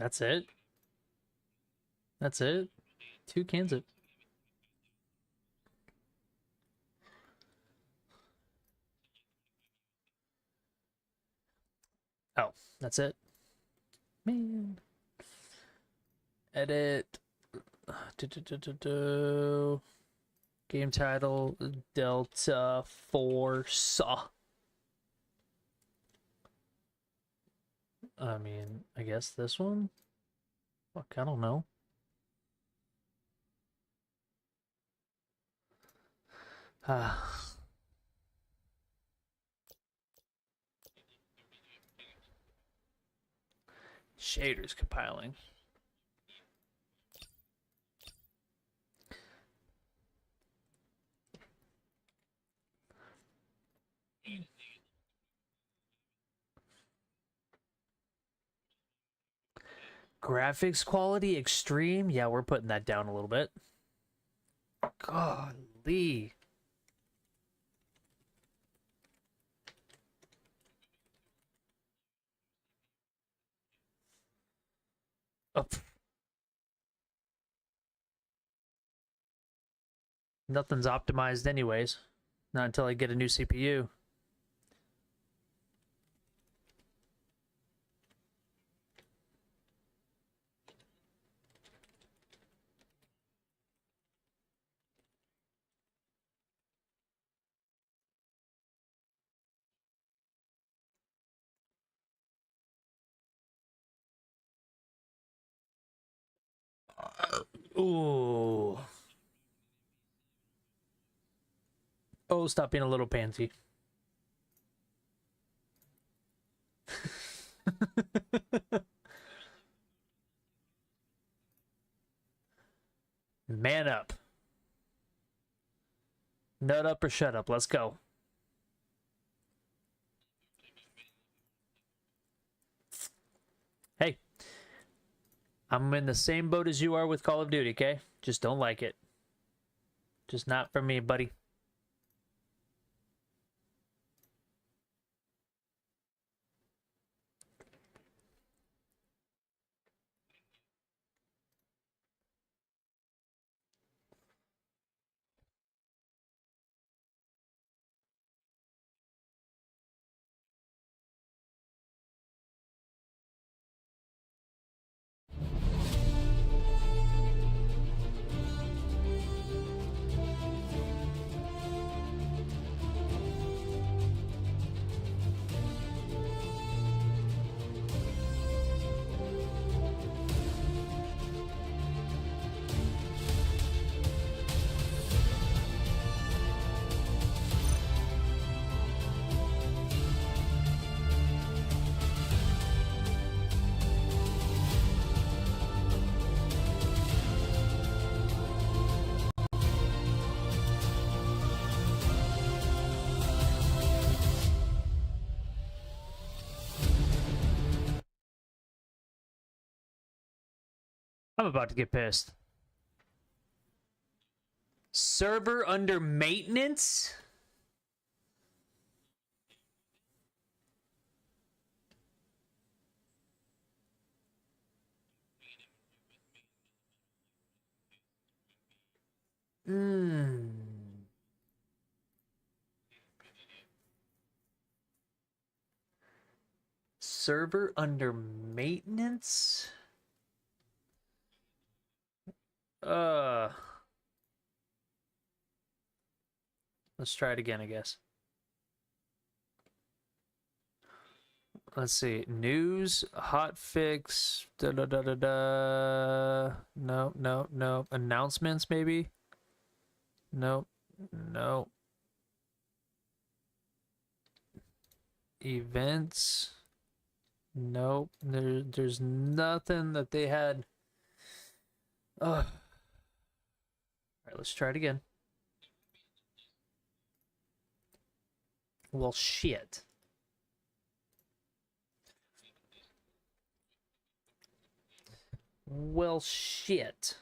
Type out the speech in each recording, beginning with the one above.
That's it? That's it? 2 cans of... Oh, that's it? Man. Edit. Game title, Delta Force. I mean, I guess this one? Fuck, I don't know. Shaders compiling. Graphics quality extreme? Yeah, we're putting that down a little bit. Golly. Oh. Nothing's optimized anyways. Not until I get a new CPU. Ooh. Oh, stop being a little pansy. Man up. Nut up or shut up. Let's go. Hey. I'm in the same boat as you are with Call of Duty, okay? Just don't like it. Just not for me, buddy. I'm about to get pissed. Server under maintenance? Server under maintenance? Let's try it again, I guess. Let's see. News, hotfix, da da da da da. No, no, no. Announcements, maybe? Nope. No. Events. Nope. There's nothing that they had. All right, let's try it again. Well, shit. Well, shit.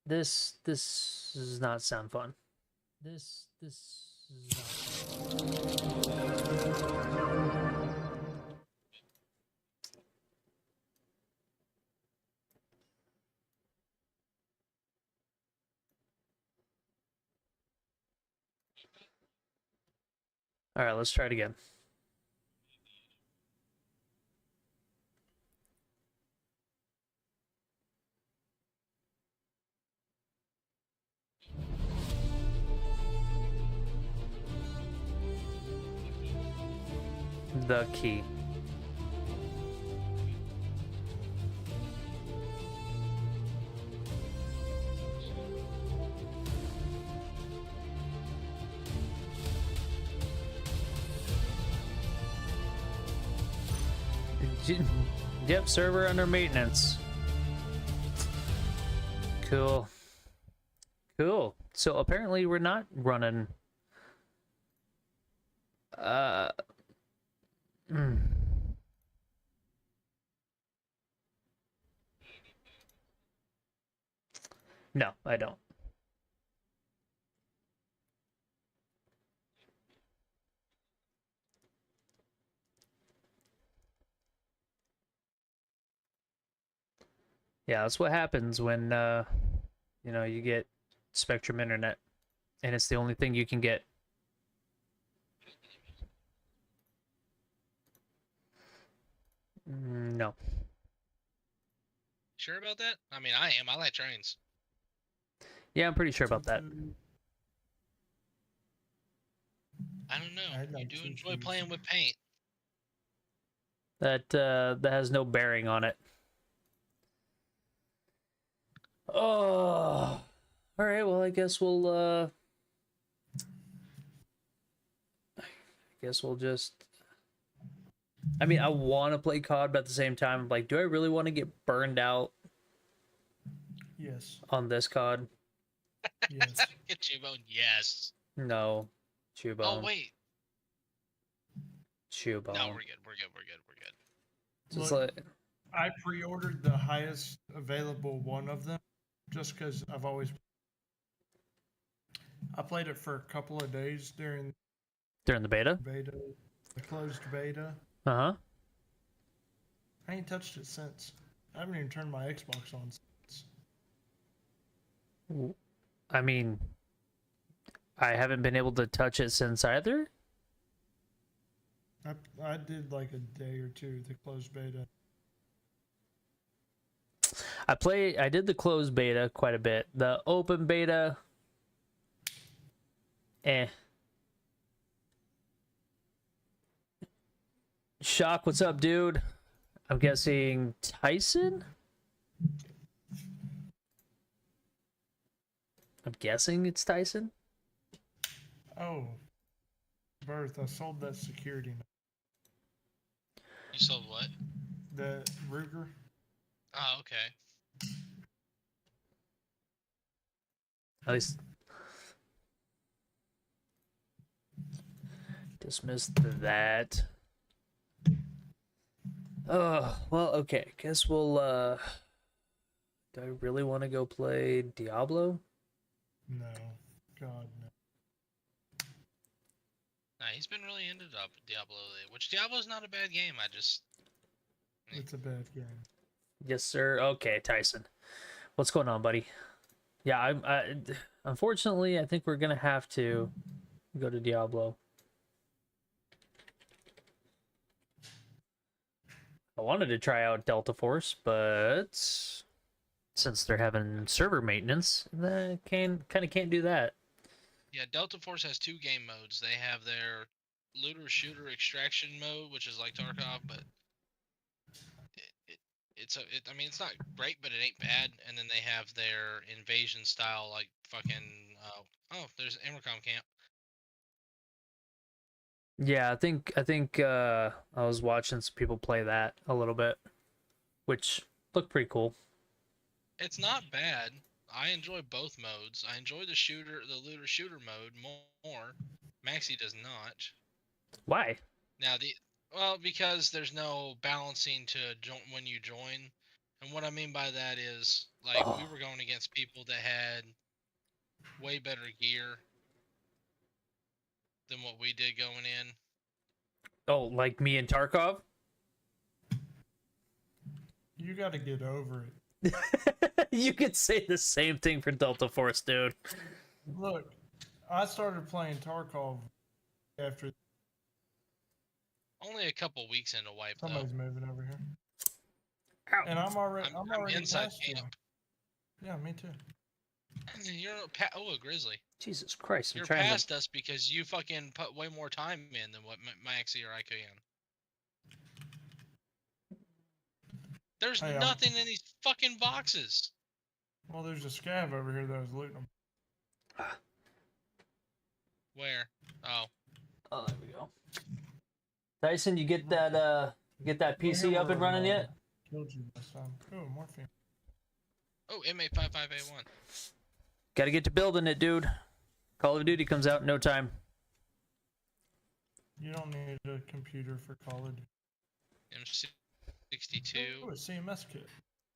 This does not sound fun. This is not fun. All right, let's try it again. The key. Yep, server under maintenance. Cool. Cool. So apparently we're not running uh mm. No, I don't. Yeah, that's what happens when you know, you get Spectrum internet and it's the only thing you can get. No. Sure about that? I mean, I am. I like trains. Yeah, I'm pretty sure about that. I don't know. I'd You like do to enjoy choose. playing with paint. That has no bearing on it. Oh. All right, well, I guess we'll just I mean, I want to play COD, but at the same time, I'm like, do I really want to get burned out Yes. on this COD? Yes. Get Chubone, yes. No. Chewbone. Oh, wait. Chewbone. No, we're good. We're good. We're good. We're good. Just Look, like, I pre-ordered the highest available one of them just because I played it for a couple of days during during the beta? the closed beta. Uh-huh. I ain't touched it since. I haven't even turned my Xbox on since. I mean, I haven't been able to touch it since either. I did like a day or two, the closed beta. I did the closed beta quite a bit. The open beta, eh. Shock, what's up, dude? I'm guessing Tyson? I'm guessing it's Tyson. Oh, Birth, I sold that security. You sold what? The Ruger. Oh, okay. At least dismissed that. Oh, well, okay. Guess we'll do I really want to go play Diablo? No, God no. Nah, he's been really into Diablo lately, which Diablo's not a bad game. It's a bad game. Yes, sir. Okay, Tyson. What's going on, buddy? Yeah, unfortunately, I think we're gonna have to go to Diablo. I wanted to try out Delta Force, but since they're having server maintenance, I kind of can't do that. Yeah, Delta Force has two game modes. They have their looter shooter extraction mode, which is like Tarkov, but I mean, it's not great, but it ain't bad. And then they have their invasion style, like fucking. Oh, there's Amercom camp. Yeah, I was watching some people play that a little bit, which looked pretty cool. It's not bad. I enjoy both modes. I enjoy the looter shooter mode more. Maxi does not. Why? Now because there's no balancing to join when you join, and what I mean by that is like we were going against people that had way better gear than what we did going in. Oh, like me and Tarkov? You got to get over it. You could say the same thing for Delta Force, dude. Look, I started playing Tarkov after Only a couple weeks into wipe though. Somebody's moving over here. Ow. And I'm already I'm inside past you. camp. Yeah, me too. You're a grizzly. Jesus Christ! I'm You're trying past us because you fucking put way more time in than what Maxie or I can. There's Hey, nothing in these fucking boxes. Well, there's a scav over here that was looting them. Where? Oh. Oh, there we go. Tyson, you get that PC up and running yet? Killed you last time. Oh, morphine. Oh, M855A1. Gotta get to building it, dude. Call of Duty comes out in no time. You don't need a computer for Call of Duty. M62. Oh, a CMS kit.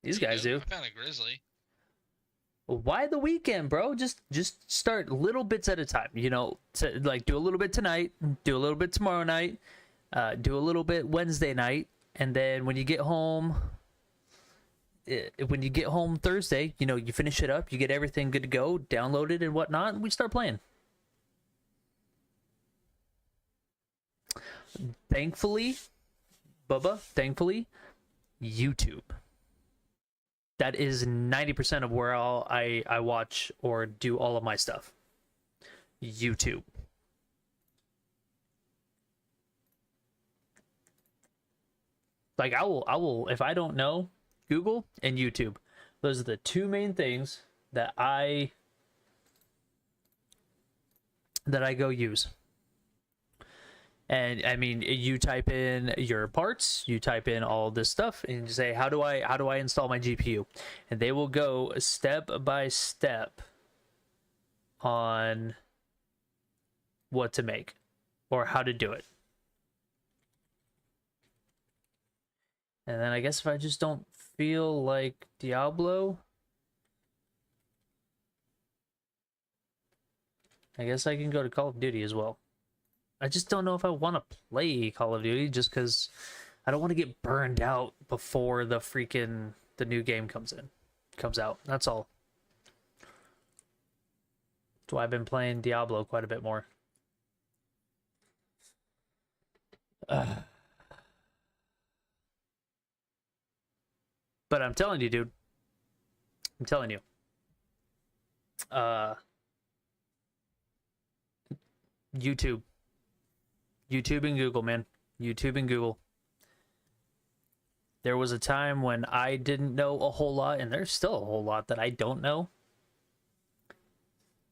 These guys do. I found a grizzly. Why the weekend, bro? Just start little bits at a time. You know, like do a little bit tonight, do a little bit tomorrow night, do a little bit Wednesday night, and then when you get home, Thursday, you know, you finish it up, you get everything good to go, download it and whatnot, and we start playing. Thankfully, YouTube. That is 90% of where I watch or do all of my stuff. YouTube. Like I will if I don't know, Google and YouTube. Those are the two main things that I go use. And I mean, you type in your parts, you type in all this stuff, and you say, how do I install my GPU? And they will go step by step on what to make or how to do it. And then I guess if I just don't feel like Diablo, I guess I can go to Call of Duty as well. I just don't know if I want to play Call of Duty just because I don't want to get burned out before the new game comes out. That's all. That's why I've been playing Diablo quite a bit more. But I'm telling you, dude. I'm telling you. YouTube and Google, man. YouTube and Google. There was a time when I didn't know a whole lot, and there's still a whole lot that I don't know.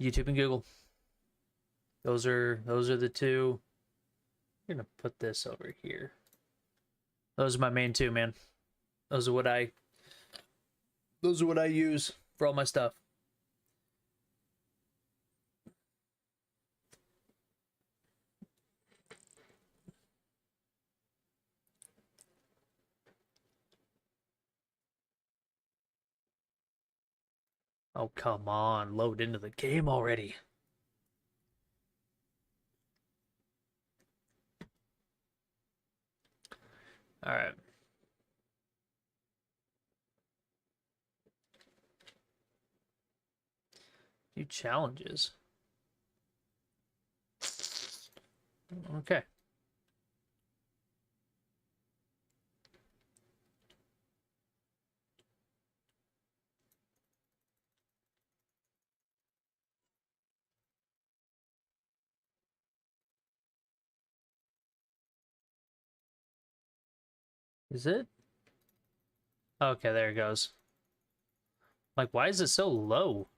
YouTube and Google. Those are the two. I'm gonna put this over here. Those are my main two, man. Those are what I use for all my stuff. Oh, come on. Load into the game already. All right. Few challenges. Okay. Is it? Okay, there it goes. Like, why is it so low?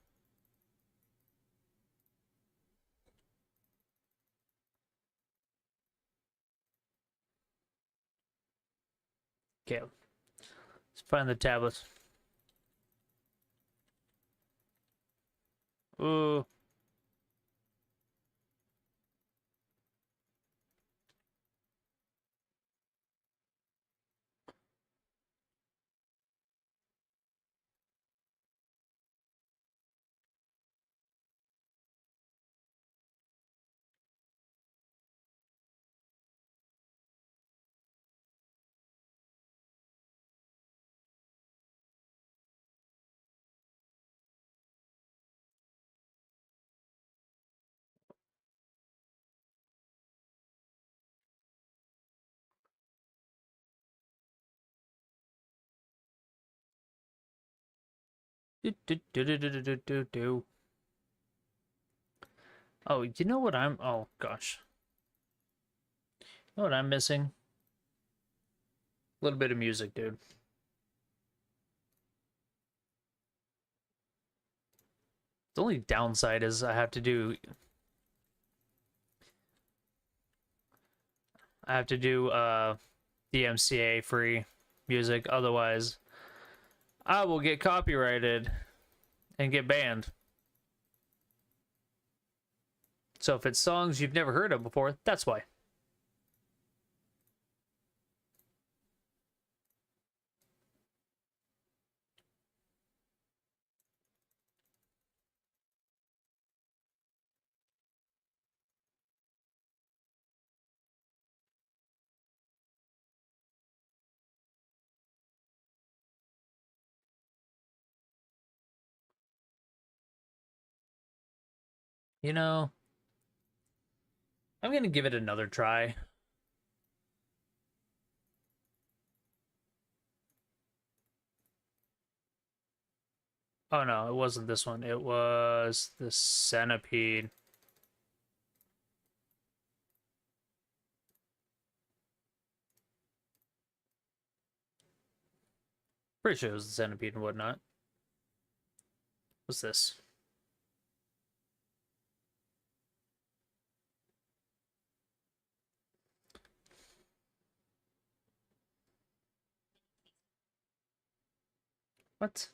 Okay. Let's find the tablets. Ooh. Do, do, do, do, do, do, do, do, do. Oh, you know what I'm... Oh, gosh. You know what I'm missing? A little bit of music, dude. The only downside is I have to do DMCA free music, otherwise I will get copyrighted and get banned. So if it's songs you've never heard of before, that's why. You know, I'm gonna give it another try. Oh no, it wasn't this one. It was the centipede. Pretty sure it was the centipede and whatnot. What's this? What?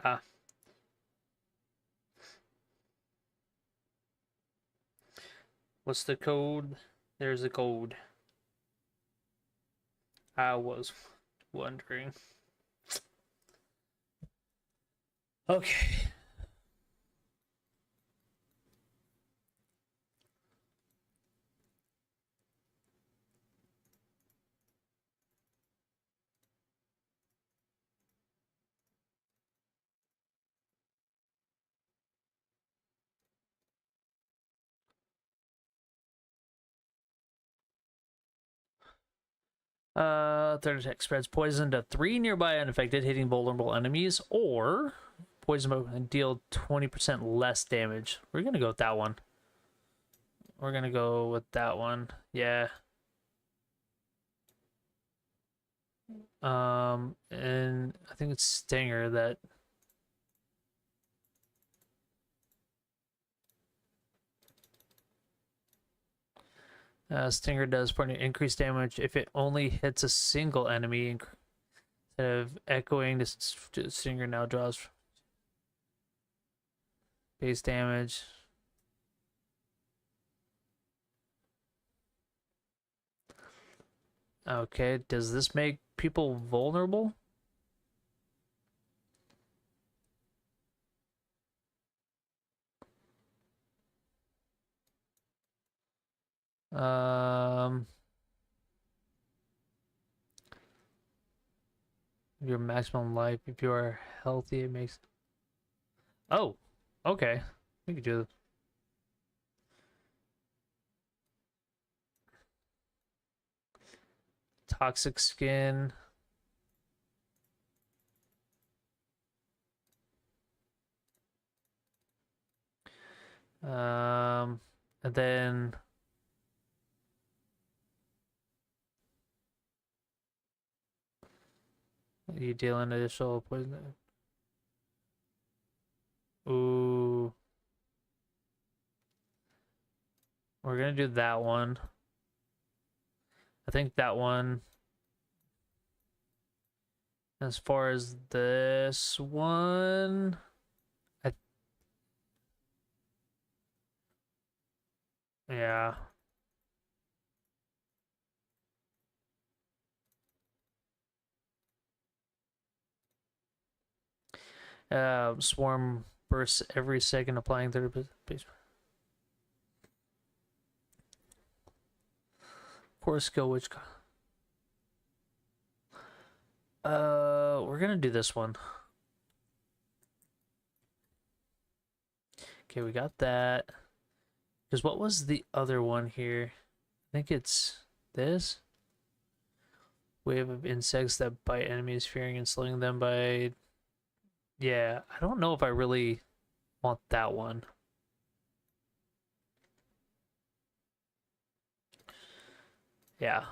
Ah. What's the code? There's the code. I was wondering. Okay. Third attack spreads poison to 3 nearby unaffected, hitting vulnerable enemies, or poison and deal 20% less damage. We're gonna go with that one. We're gonna go with that one. Yeah. And I think it's Stinger that Stinger does increased damage if it only hits a single enemy instead of echoing. This Stinger now draws base damage. Okay, does this make people vulnerable? Um, your maximum life. If you are healthy, it makes. Oh, okay. We could do. Toxic skin. And then you deal an additional poison. Ooh. We're gonna do that one. I think that one. As far as this one, yeah. Swarm bursts every second, applying 30 base. Core skill, which we're gonna do this one. Okay, we got that. Because what was the other one here? think it's this. Wave of insects that bite enemies, fearing and slowing them by... Yeah, I don't know if I really want that one. Yeah,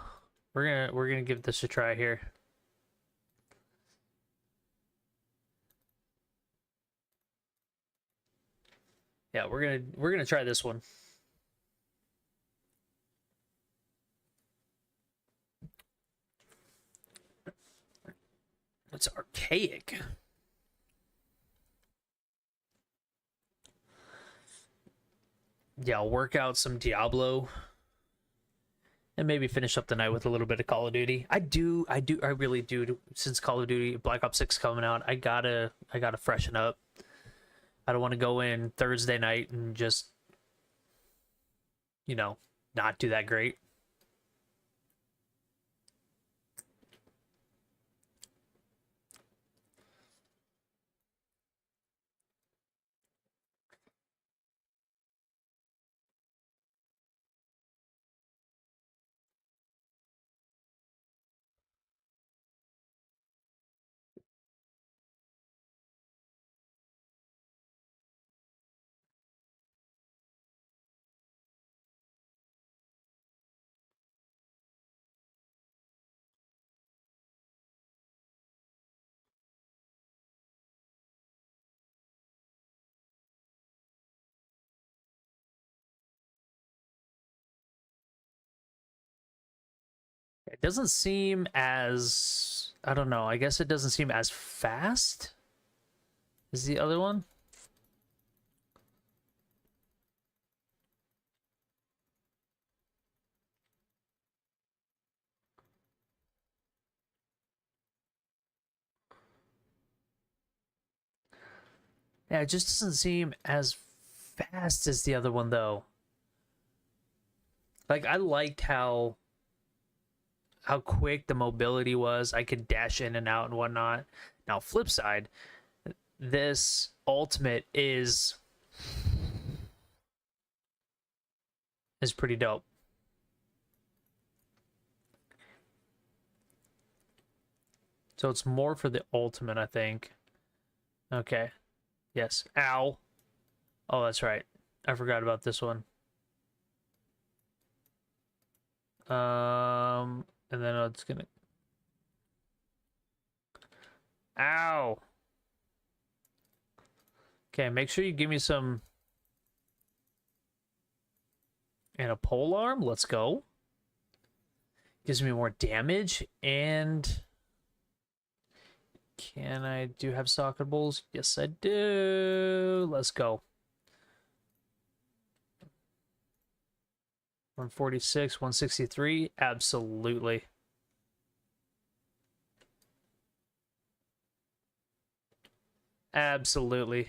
we're gonna give this a try here. Yeah, we're gonna try this one. It's archaic. Yeah, I'll work out some Diablo and maybe finish up the night with a little bit of Call of Duty. I really do. Since Call of Duty Black Ops 6 coming out, I gotta freshen up. I don't want to go in Thursday night and just, not do that great. It doesn't seem as, I don't know, I guess it doesn't seem as fast as the other one. Yeah, it just doesn't seem as fast as the other one though. Like I liked how quick the mobility was. I could dash in and out and whatnot. Now, flip side, this ultimate is pretty dope. So it's more for the ultimate, I think. Okay. Yes. Ow. Oh, that's right. I forgot about this one. And then it's gonna... Ow! Okay, make sure you give me some... And a pole arm, let's go. Gives me more damage, and... Can I do have soccer balls? Yes, I do. Let's go. 146, 163, absolutely. Absolutely.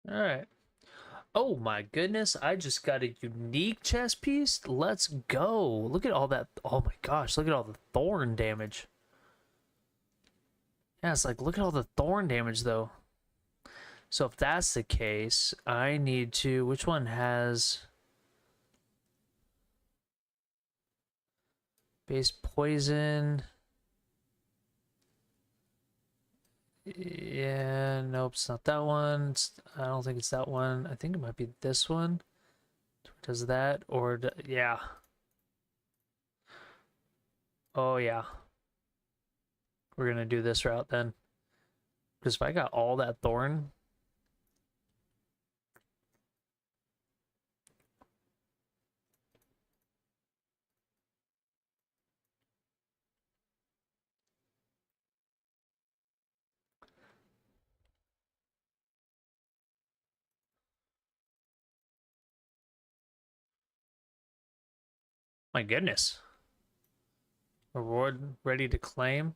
All right. Oh my goodness, I just got a unique chest piece. Let's go. Look at all that. Oh my gosh, look at all the thorn damage. Yeah, it's like, look at all the thorn damage though. So if that's the case, I need to, which one has base poison? Yeah, nope, it's not that one. I don't think it's that one. I think it might be this one. Does that, or, yeah. Oh, yeah. We're gonna do this route then. Because if I got all that thorn, My goodness. Reward ready to claim.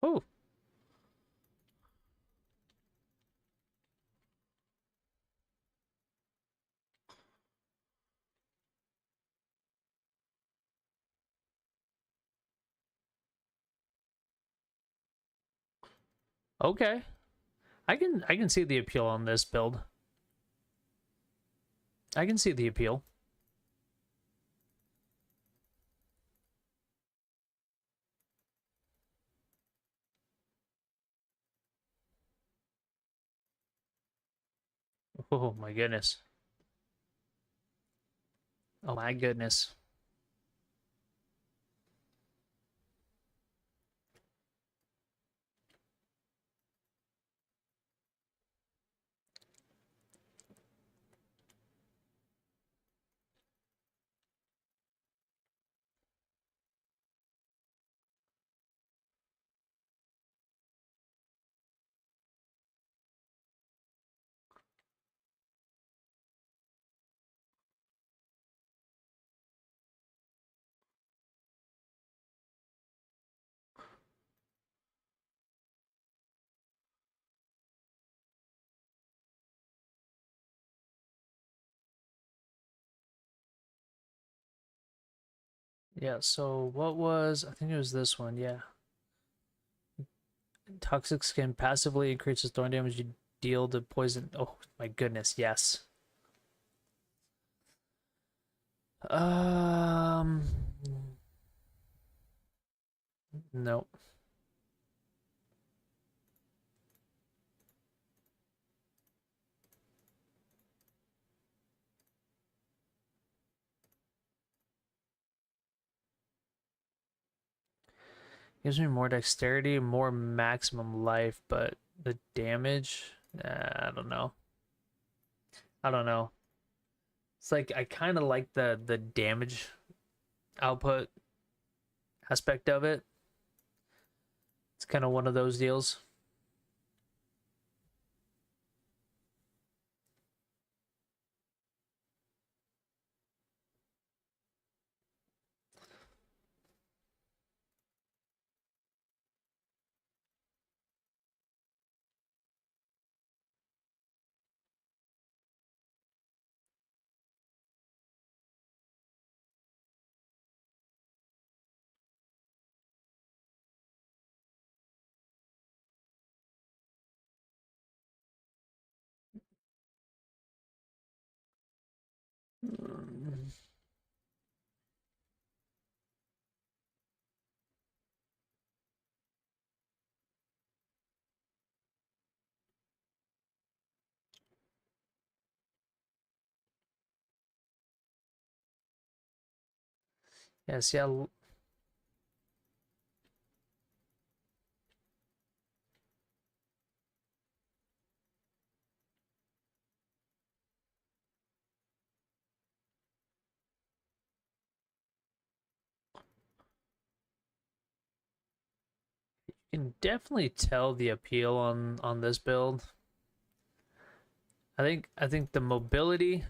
Oh, okay. I can see the appeal on this build. I can see the appeal. Oh my goodness. Oh my goodness. Yeah, so what was, I think it was this one, yeah. Toxic skin passively increases thorn damage you deal to poison. Oh my goodness, yes. Um, no. Gives me more dexterity, more maximum life, but the damage, I don't know. I don't know. It's like I kind of like the damage output aspect of it. It's kind of one of those deals. Yeah, see, you can definitely tell the appeal on this build. I think the mobility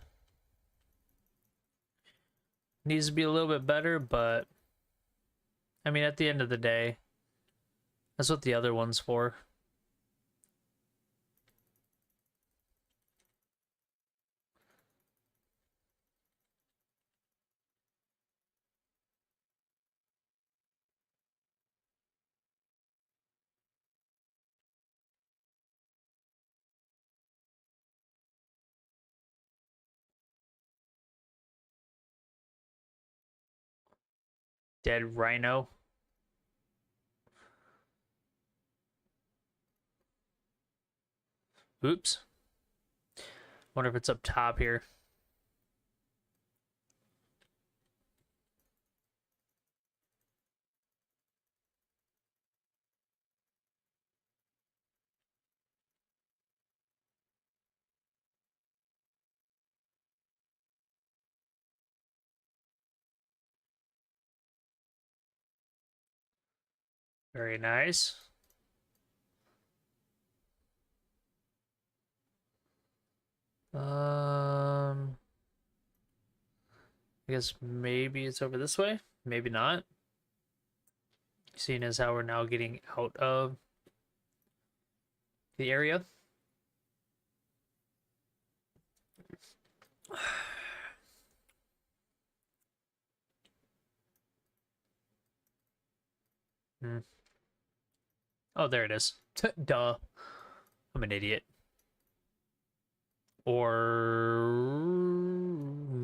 needs to be a little bit better, but I mean, at the end of the day, that's what the other one's for. Dead rhino. Oops. Wonder if it's up top here. Very nice. I guess maybe it's over this way. Maybe not. Seeing as how we're now getting out of the area. Hmm. Oh, there it is. Duh. I'm an idiot. Or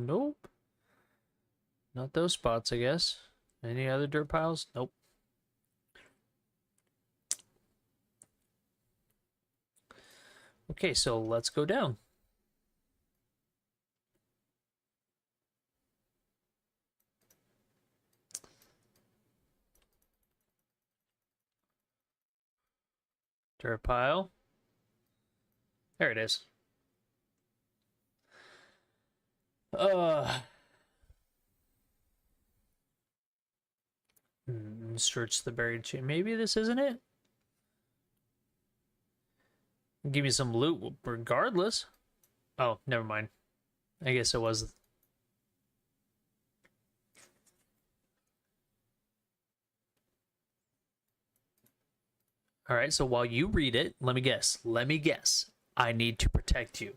nope. Not those spots, I guess. Any other dirt piles? Nope. Okay, so let's go down. Dirt pile. There it is. Search the buried chain. Maybe this isn't it? Give me some loot regardless. Oh, never mind. I guess it was. All right, so while you read it, let me guess. Let me guess. I need to protect you.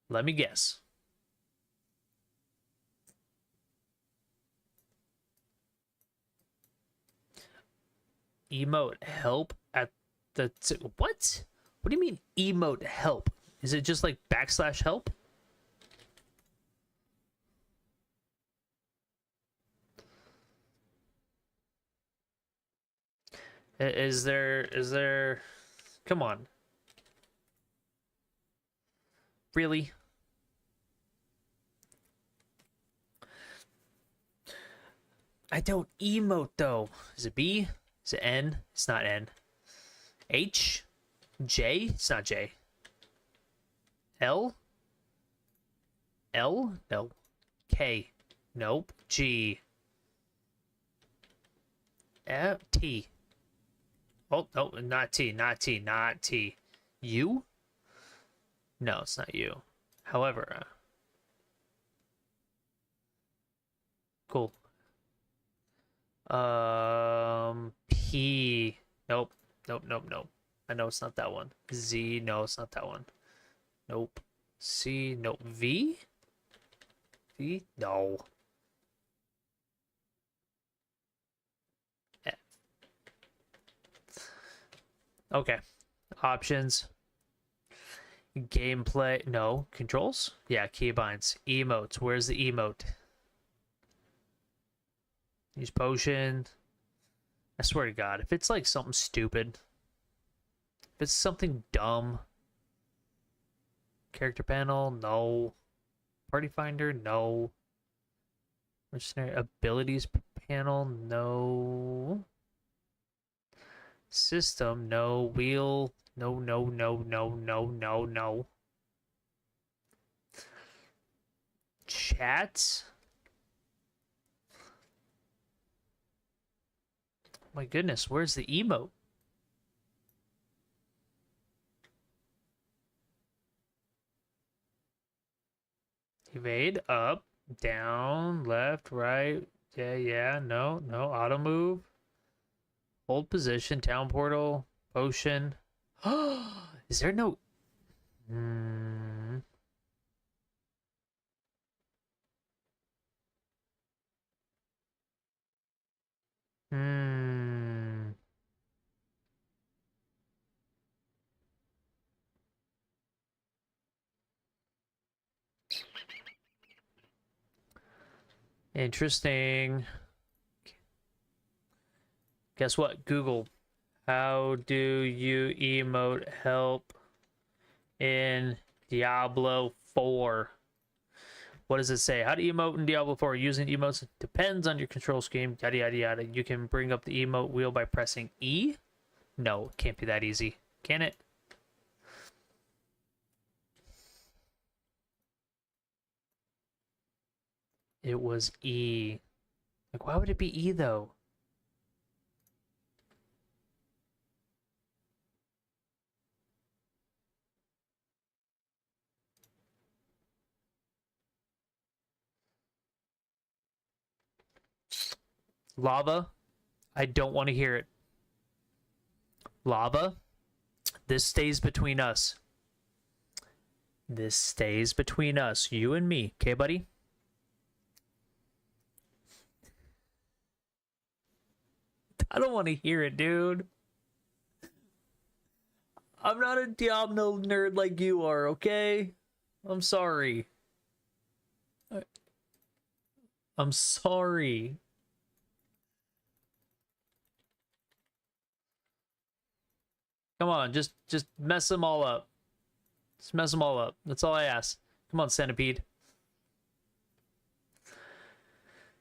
Let me guess. Emote help at the what? What do you mean emote help? Is it just like backslash help? Is there come on. Really? I don't emote though. Is it B? Is it N? It's not N. H? J? It's not J. L? L? No. K? Nope. G? F? T? Oh, no, not T, not T, not T. U? No, it's not U. However, cool. P. Nope. Nope, nope, nope. I know it's not that one. Z. No, it's not that one. Nope. C. Nope. V? V? No. F. Okay. Options. Gameplay. No. Controls? Yeah, keybinds. Emotes. Where's the emote? Use potion. I swear to God, if it's like something stupid, if it's something dumb, character panel, no. Party finder, no. Mercenary abilities panel, no. System, no. Wheel, no, no, no, no, no, no, no. Chat. My goodness, where's the emote? Evade, up, down, left, right. Yeah, yeah, no, no. Auto move. Hold position, town portal, potion. Is there no... Hmm. Hmm. Interesting. Guess what? Google. How do you emote help in Diablo 4? What does it say? How to emote in Diablo 4? Using emotes depends on your control scheme. Yada, yada, yada. You can bring up the emote wheel by pressing E? No, it can't be that easy. Can it? It was E. Like, why would it be E though? Lava, I don't want to hear it. Lava, this stays between us. This stays between us, you and me, okay, buddy? I don't want to hear it, dude. I'm not a Diablo nerd like you are, okay? I'm sorry. I'm sorry. Come on, just mess them all up. Just mess them all up. That's all I ask. Come on, Centipede.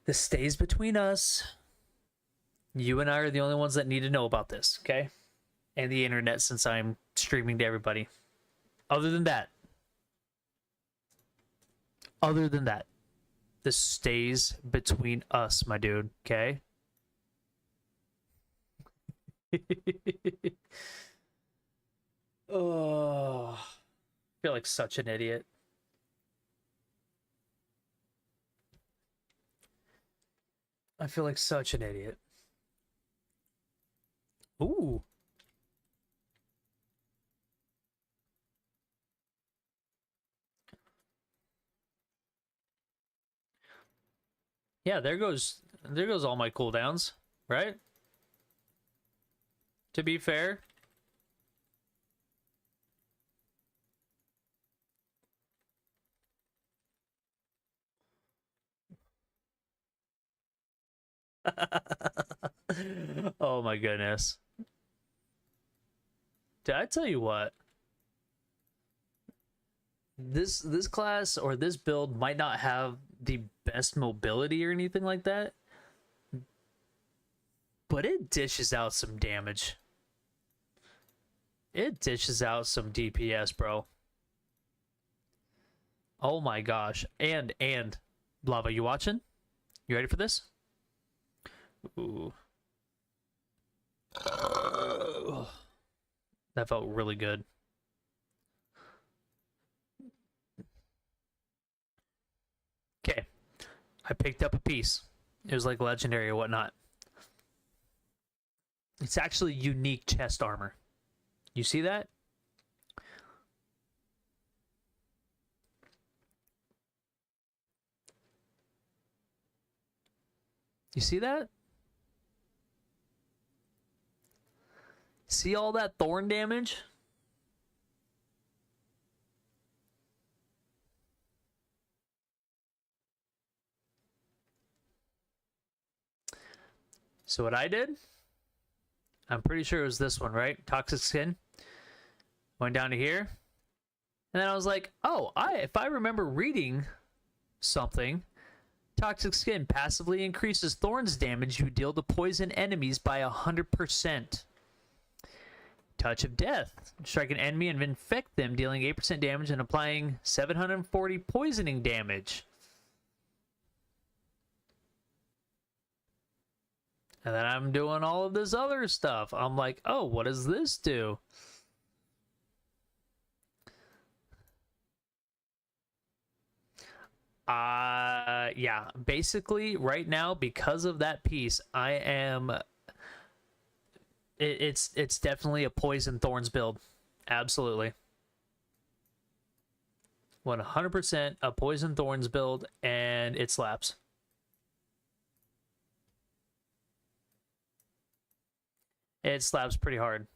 This stays between us. You and I are the only ones that need to know about this, okay? And the internet, since I'm streaming to everybody. Other than that, this stays between us, my dude, okay? Oh, I feel like such an idiot. I feel like such an idiot. Ooh. Yeah, there goes all my cooldowns, right? To be fair. Oh my goodness. Did I tell you what? This class or this build might not have the best mobility or anything like that, but it dishes out some damage. It dishes out some DPS, bro. Oh my gosh. And Lava, you watching? You ready for this? Ooh. That felt really good. Okay. I picked up a piece. It was like legendary or whatnot. It's actually unique chest armor. You see that? You see that? See all that thorn damage? So what I did, I'm pretty sure it was this one, right? Toxic skin. Went down to here. And then I was like, oh, if I remember reading something, toxic skin passively increases thorns damage you deal to poison enemies by 100%. Touch of Death. Strike an enemy and infect them, dealing 8% damage and applying 740 poisoning damage. And then I'm doing all of this other stuff. I'm like, oh, what does this do? Yeah, basically right now, because of that piece, I am it's definitely a poison thorns build. Absolutely. 100% a poison thorns build, and it slaps. It slaps pretty hard.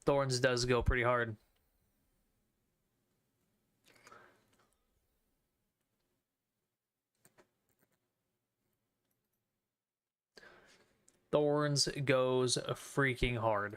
Thorns does go pretty hard. Thorns goes freaking hard.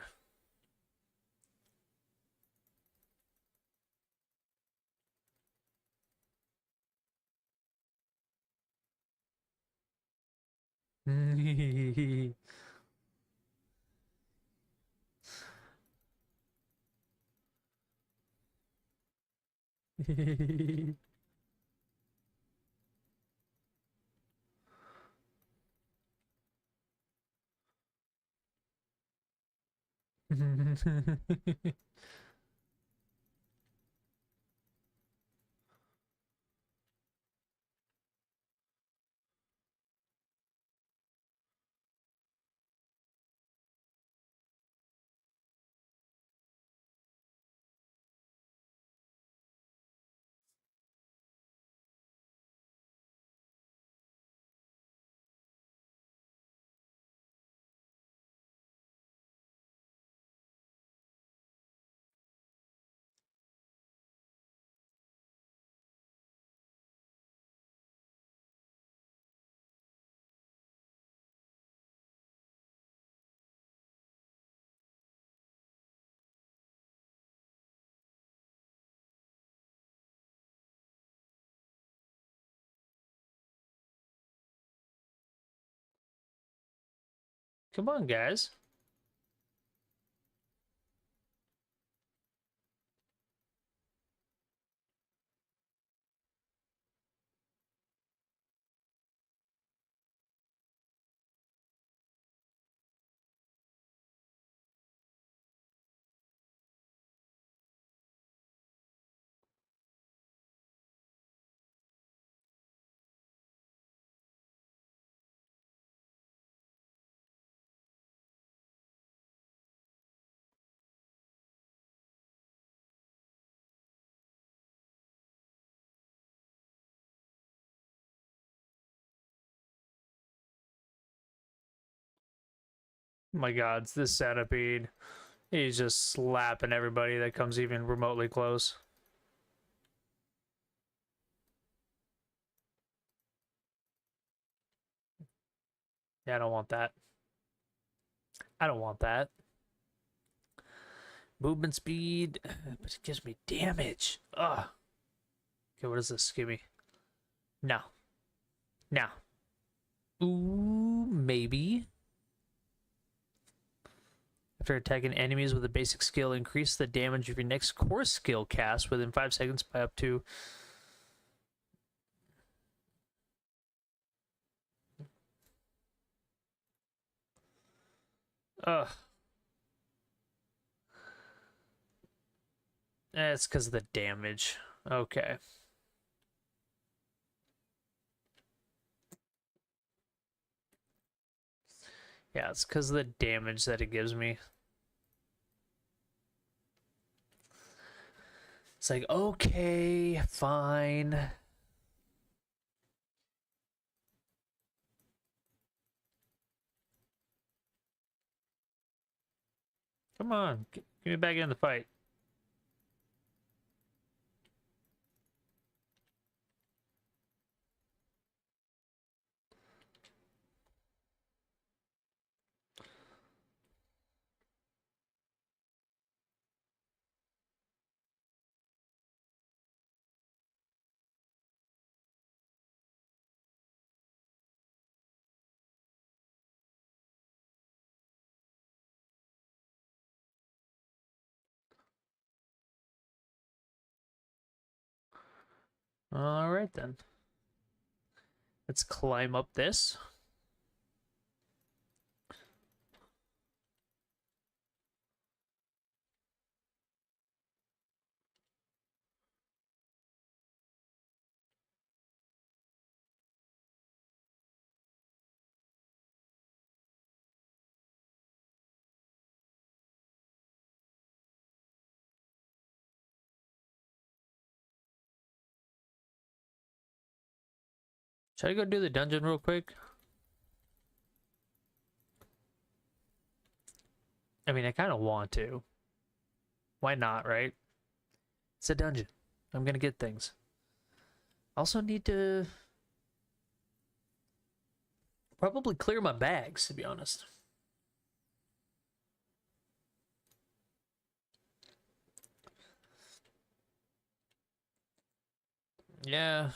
Come on, guys. Oh my God, it's this centipede. He's just slapping everybody that comes even remotely close. Yeah, I don't want that. I don't want that. Movement speed, but it gives me damage. Ugh. Okay, what does this give me? No. No. Ooh, maybe. After attacking enemies with a basic skill, increase the damage of your next core skill cast within 5 seconds by up to... Ugh. It's because of the damage. Okay. Yeah, it's because of the damage that it gives me. It's like, okay, fine. Come on, get me back in the fight. All right, then. Let's climb up this. Should I go do the dungeon real quick? I mean, I kind of want to. Why not, right? It's a dungeon. I'm gonna get things. Also need to probably clear my bags, to be honest. Yeah.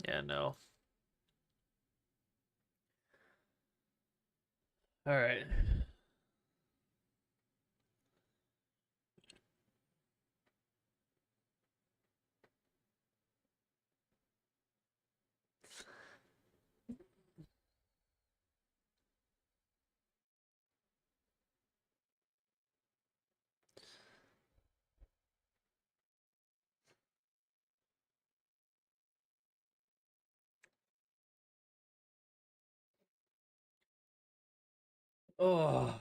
Yeah, no. All right. Oh.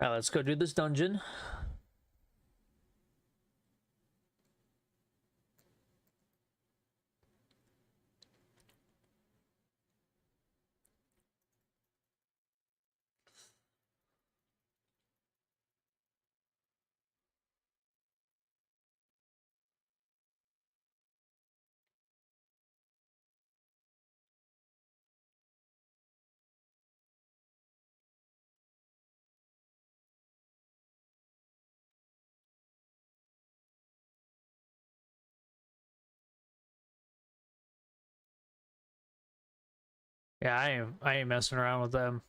All right, let's go do this dungeon. Yeah, I ain't messing around with them.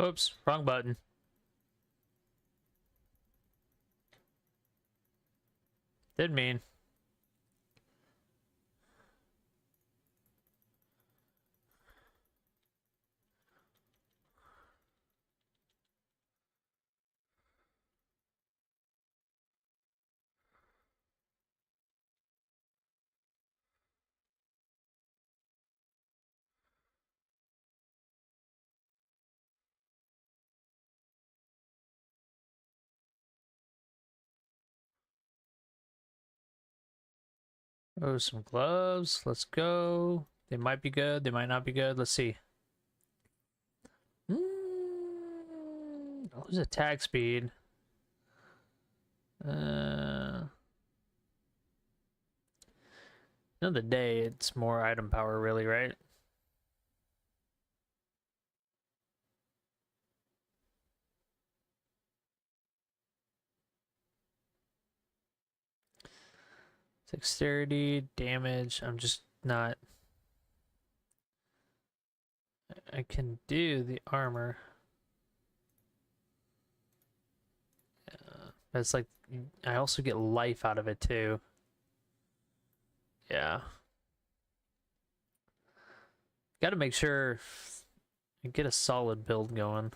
Oops, wrong button. Didn't mean. Oh, some gloves. Let's go. They might be good. They might not be good. Let's see. Lose attack speed. Another day, it's more item power, really, right? Dexterity, damage. I'm just not. I can do the armor. But it's like I also get life out of it too. Yeah. Got to make sure I get a solid build going.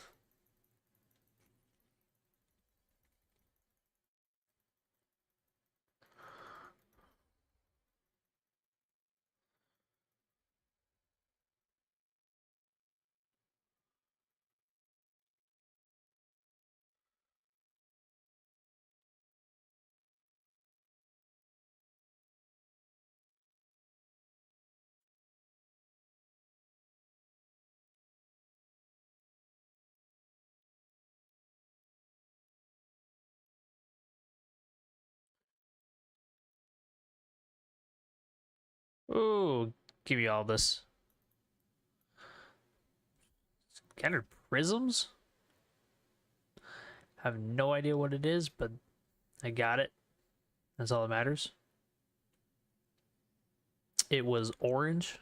Oh, give me all this. Scattered prisms? I have no idea what it is, but I got it. That's all that matters. It was orange.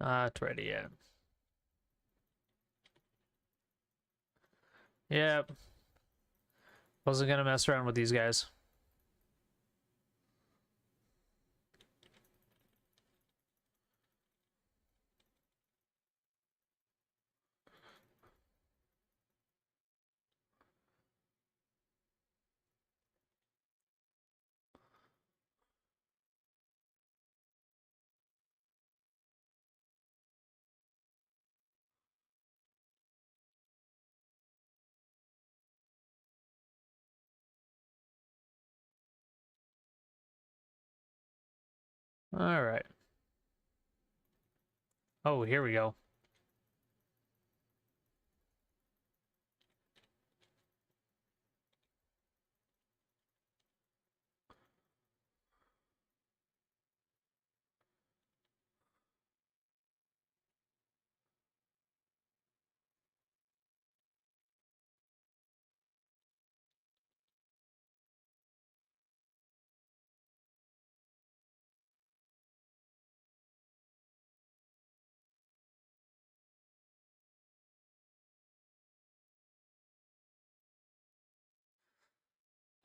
Not ready yet. Yep. Wasn't gonna mess around with these guys. All right. Oh, here we go.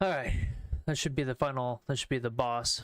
All right. That should be the final. That should be the boss.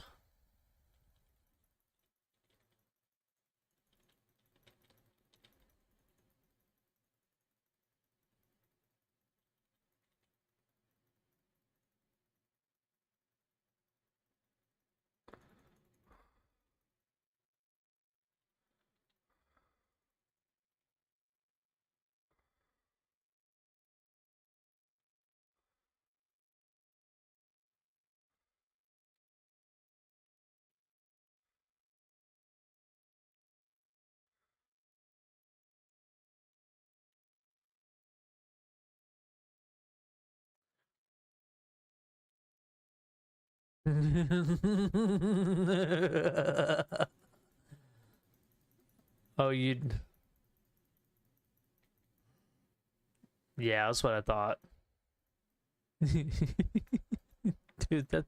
Oh, you'd. Yeah, that's what I thought. Dude, that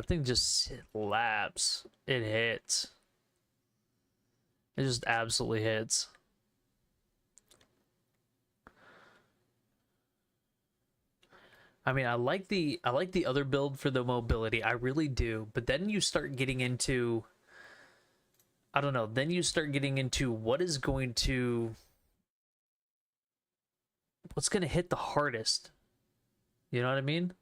thing just slaps. It hits. It just absolutely hits. I mean, I like the other build for the mobility. I really do. But then you start getting into, I don't know, then you start getting into what's going to hit the hardest. You know what I mean?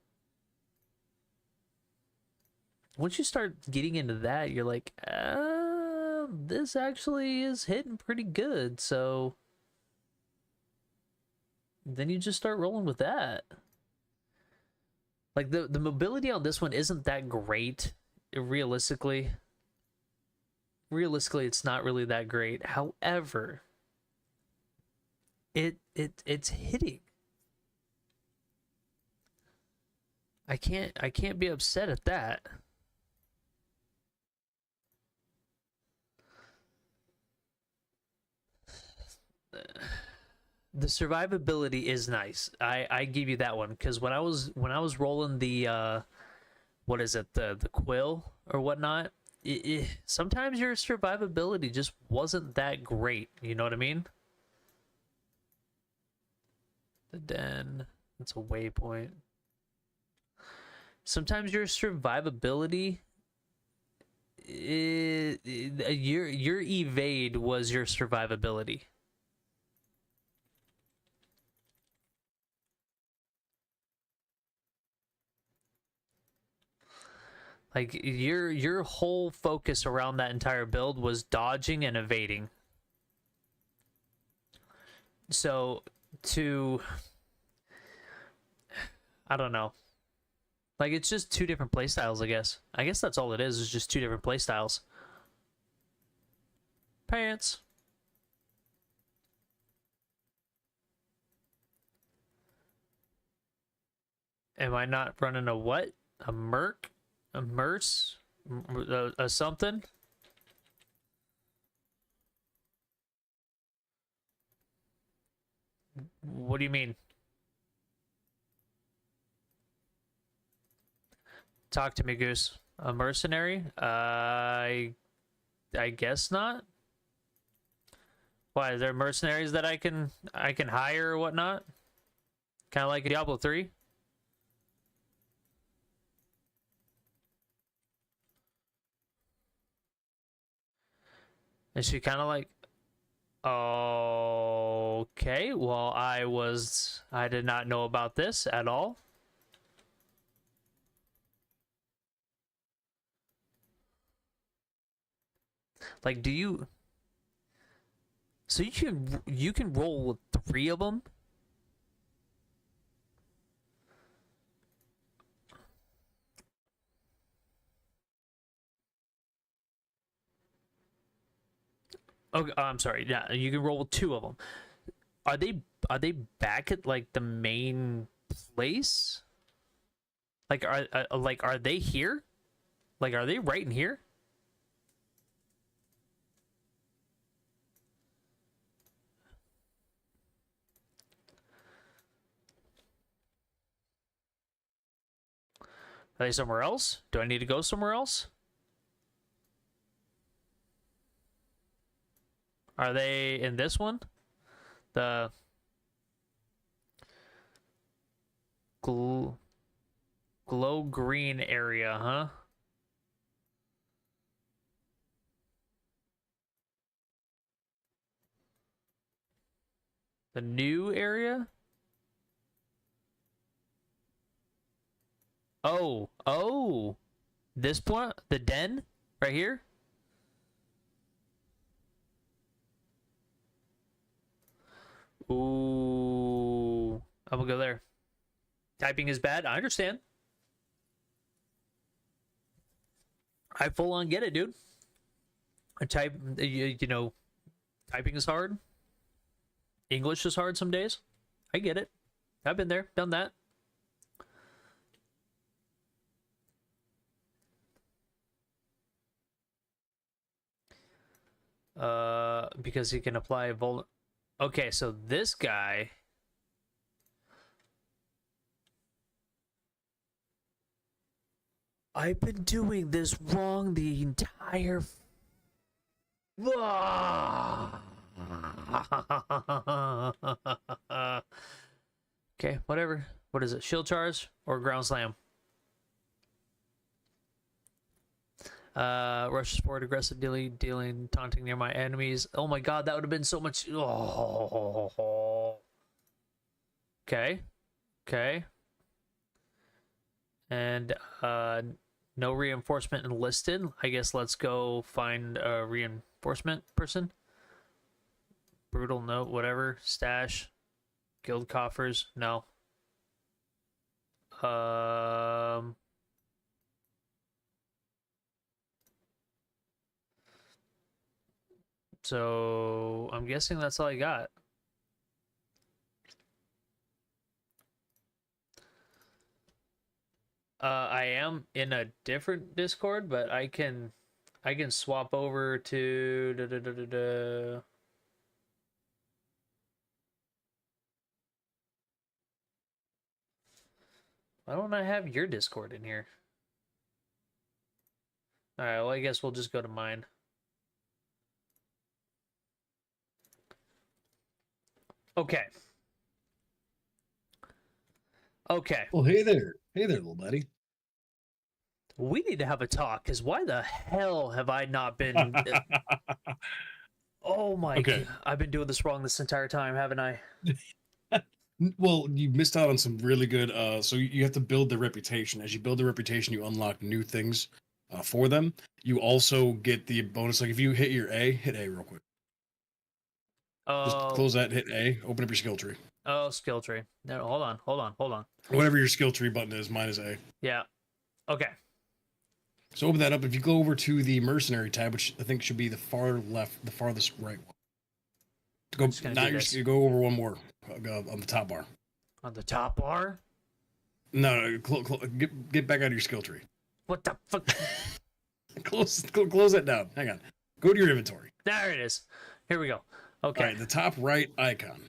Once you start getting into that, you're like, this actually is hitting pretty good. So then you just start rolling with that. Like the mobility on this one isn't that great, realistically. Realistically, it's not really that great. However, it's hitting. I can't be upset at that. The survivability is nice. I give you that one because when I was rolling the what is it, the quill or whatnot, sometimes your survivability just wasn't that great. You know what I mean? The den. That's a waypoint. Sometimes your survivability, your evade was your survivability. Like your whole focus around that entire build was dodging and evading. So to I don't know. Like it's just two different play styles, I guess. I guess that's all it is just two different play styles. Pants. Am I not running a what? A merc? A merce? A something? What do you mean? Talk to me, Goose. A mercenary? I guess not. Why, is there mercenaries that I can hire or whatnot? Kind of like Diablo 3? Is she kind of like, okay, well, I did not know about this at all. Like, so you can roll with 3 of them? Oh, I'm sorry. Yeah, you can roll with 2 of them. Are they back at like the main place? Like are they here? Like are they right in here? Are they somewhere else? Do I need to go somewhere else? Are they in this one? The glow green area, huh? The new area? Oh, this point, the den right here. Ooh, I'm gonna go there. Typing is bad. I understand. I full on get it, dude. I type, you know, typing is hard. English is hard some days. I get it. I've been there, done that. Because he can apply Okay, so this guy. I've been doing this wrong the entire. Okay, whatever. What is it? Shield charge or ground slam? Rushes forward, aggressive dealing, taunting near my enemies. Oh my god, that would have been so much. Oh. Okay. Okay. And no reinforcement enlisted. I guess let's go find a reinforcement person. Brutal note, whatever. Stash. Guild coffers. No. So I'm guessing that's all I got. I am in a different Discord, but I can swap over to Why don't I have your Discord in here? All right, well I guess we'll just go to mine. Okay. Okay. Well, hey there. Hey there, little buddy. We need to have a talk, because why the hell have I not been... Oh my Okay. god. I've been doing this wrong this entire time, haven't I? Well, you missed out on some really good. So you have to build their reputation. As you build their reputation, you unlock new things for them. You also get the bonus. Like if you hit your A, hit A real quick. Just Oh, close that, hit A, open up your skill tree. oh, skill tree. No, hold on. Whatever your skill tree button is, mine is A. Yeah. Okay. So open that up. If you go over to the mercenary tab, which I think should be the far left, the farthest right one. Go, I'm just gonna now do you're this. you go over one more on the top bar. On the top bar? No, get back out of your skill tree. What the fuck? Close that down. Hang on. Go to your inventory. There it is. Here we go. Okay. All right, the top right icon.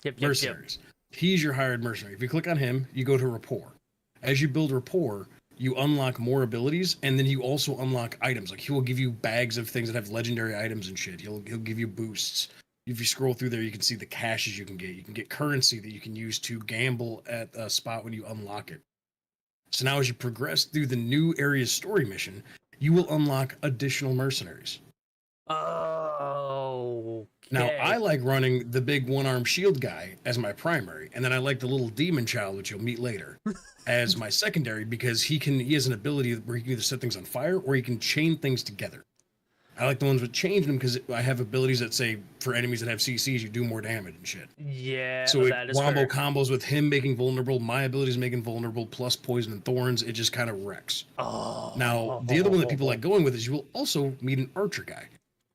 Yep. Mercenaries. He's your hired mercenary. If you click on him, you go to rapport. As you build rapport, you unlock more abilities, and then you also unlock items. Like he will give you bags of things that have legendary items and shit. He'll give you boosts. If you scroll through there, you can see the caches you can get. You can get currency that you can use to gamble at a spot when you unlock it. So now as you progress through the new area's story mission, you will unlock additional mercenaries. Oh. Now, I like running the big one-arm shield guy as my primary, and then I like the little demon child, which you'll meet later, as my secondary because he has an ability where he can either set things on fire or he can chain things together. I like the ones with changing them because I have abilities that say for enemies that have CCs, you do more damage and shit. Yeah. So that is wombo fair. combos with him making vulnerable, my abilities making vulnerable, plus poison and thorns, it just kind of wrecks. Oh. Now, the other one that people like going with is you will also meet an archer guy.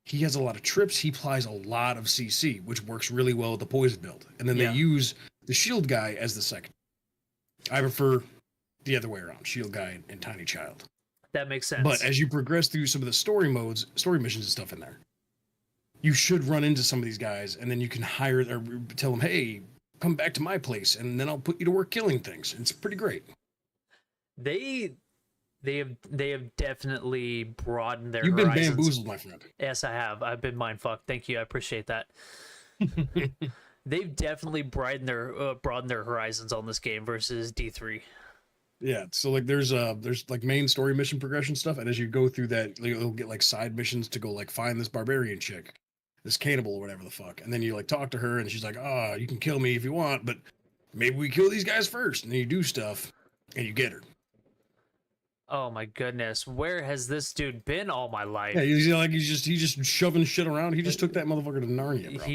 He has a lot of trips. He applies a lot of CC, which works really well with the poison build. And then Yeah. they use the shield guy as the second. I prefer the other way around, shield guy and tiny child. That makes sense. But as you progress through some of the story modes, story missions and stuff in there, you should run into some of these guys, and then you can hire or tell them, "Hey, come back to my place, and then I'll put you to work killing things." It's pretty great. They have definitely broadened their You've been horizons. bamboozled, my friend. Yes, I have. I've been mindfucked. Thank you. I appreciate that. They've definitely broadened their horizons on this game versus D3. Yeah, so like there's like main story mission progression stuff, and as you go through that, you'll get like side missions to go like find this barbarian chick, this cannibal or whatever the fuck, and then you like talk to her, and she's like, "Ah, you can kill me if you want, but maybe we kill these guys first." And then you do stuff, and you get her. Oh my goodness, where has this dude been all my life? Yeah, he's just shoving shit around. He just took that motherfucker to Narnia, bro.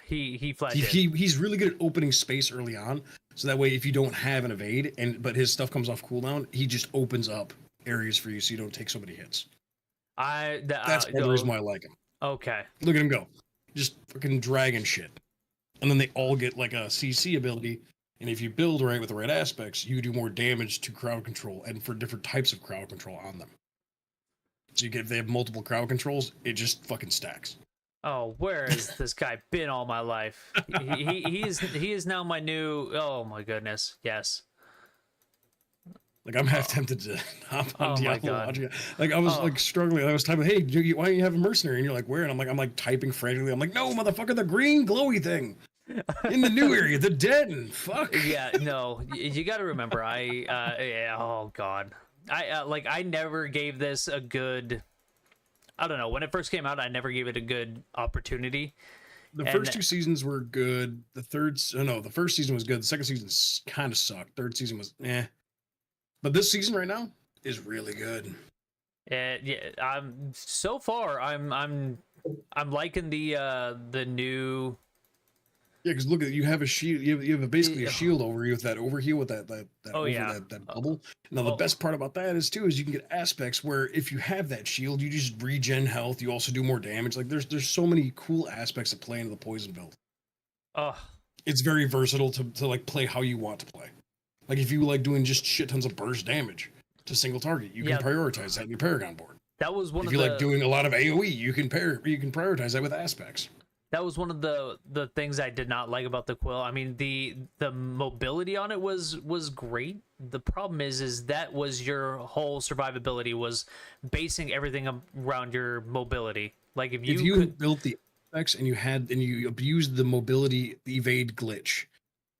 He flat did. He's really good at opening space early on, so that way if you don't have an evade but his stuff comes off cooldown, he just opens up areas for you so you don't take so many hits. That's one of the reason why I like him. Okay. Look at him go, just fucking dragging shit, and then they all get like a CC ability. And if you build right with the right aspects, you do more damage to crowd control and for different types of crowd control on them. So if they have multiple crowd controls, it just fucking stacks. Oh, where has this guy been all my life? He is now my new. Oh my goodness, yes. Like I'm half tempted to hop on Oh my Diablo. God. Watching it. Like I was like struggling. I was typing, "Hey, why don't you have a mercenary?" And you're like, "Where?" And I'm like typing frantically. I'm like, "No, motherfucker, the green glowy thing in the new area, the den. Fuck." Yeah, no, you got to remember. Oh god, I never gave this a good. I don't know. When it first came out, I never gave it a good opportunity. The first two seasons were good. The first season was good. The second season kind of sucked. Third season was But this season right now is really good. Yeah, so far I'm liking the new. Yeah, because look at you have a shield. You have basically a shield over you with that overheal with that bubble. Now the best part about that is you can get aspects where if you have that shield, you just regen health. You also do more damage. Like there's so many cool aspects that play into the poison build. Oh, It's very versatile to like play how you want to play. Like if you like doing just shit tons of burst damage to single target, you can prioritize that in your Paragon board. That was one if of you the. like doing a lot of AOE, you can prioritize that with aspects. That was one of the things I did not like about the quill. I mean, the mobility on it was great. The problem is that was your whole survivability was basing everything around your mobility. Like if you built the aspects and you abused the mobility evade glitch,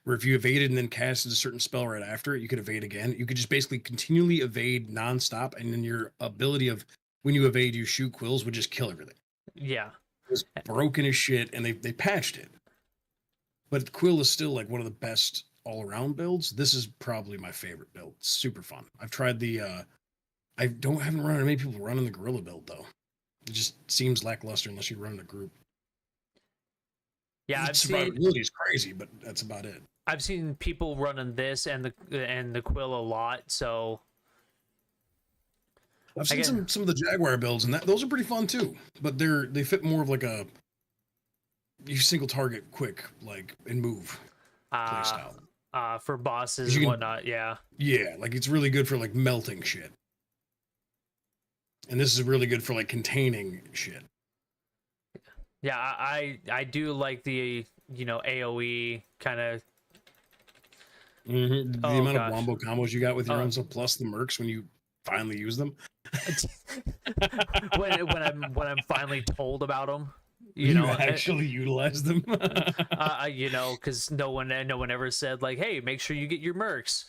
where if you evaded and then casted a certain spell right after it, you could evade again. You could just basically continually evade nonstop, and then your ability of when you evade, you shoot quills would just kill everything. Yeah. Was broken as shit, and they patched it. But Quill is still like one of the best all-around builds. This is probably my favorite build. It's super fun. I've tried the I haven't run many people running the gorilla build though. It just seems lackluster unless you run in a group. Yeah, The survivability is crazy, but that's about it. I've seen people running this and the Quill a lot, so I've seen some of the Jaguar builds, and those are pretty fun too. But they fit more of like a you single target quick like and move play style. For bosses and whatnot, yeah. Yeah, like it's really good for like melting shit. And this is really good for like containing shit. Yeah, I do like the AoE kind of. The amount of wombo combos you got with your own stuff, plus the mercs when you finally use them. when I'm finally told about them, you actually utilize them. Because no one ever said like, hey, make sure you get your mercs.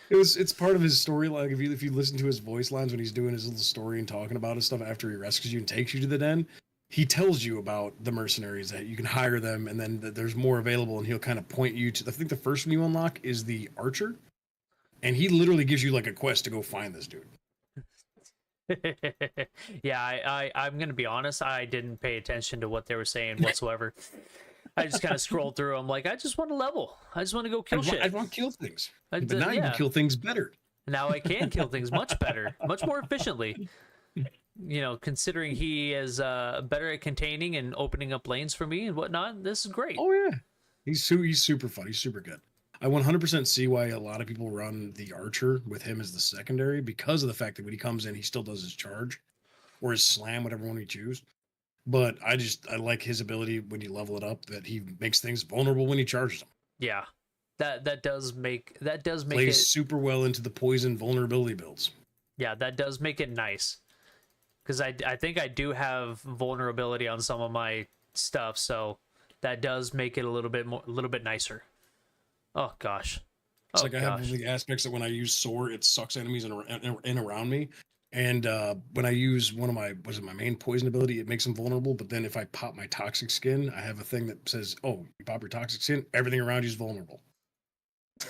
It's part of his story. Like if you listen to his voice lines when he's doing his little story and talking about his stuff after he rescues you and takes you to the den, he tells you about the mercenaries, that you can hire them, and then that there's more available, and he'll kind of point you to. I think the first one you unlock is the archer, and he literally gives you like a quest to go find this dude. Yeah, I'm gonna be honest. I didn't pay attention to what they were saying whatsoever. I just kind of scrolled through. I'm like, I just want to level. I just want to go kill shit. I want to kill things. But now you can kill things better. Now I can kill things much better, much more efficiently. Considering he is better at containing and opening up lanes for me and whatnot, this is great. Oh yeah, he's super fun. He's super good. I 100% see why a lot of people run the archer with him as the secondary, because of the fact that when he comes in, he still does his charge or his slam, whatever one you choose. But I like his ability when you level it up, that he makes things vulnerable when he charges them. Yeah, that does make plays it super well into the poison vulnerability builds. Yeah, that does make it nice. Because I think I do have vulnerability on some of my stuff, so that does make it a little bit nicer. Oh gosh. It's I have the aspects that when I use Soar, it sucks enemies in around me. And when I use one of my main poison ability, it makes them vulnerable. But then if I pop my toxic skin, I have a thing that says, "Oh, you pop your toxic skin, everything around you is vulnerable."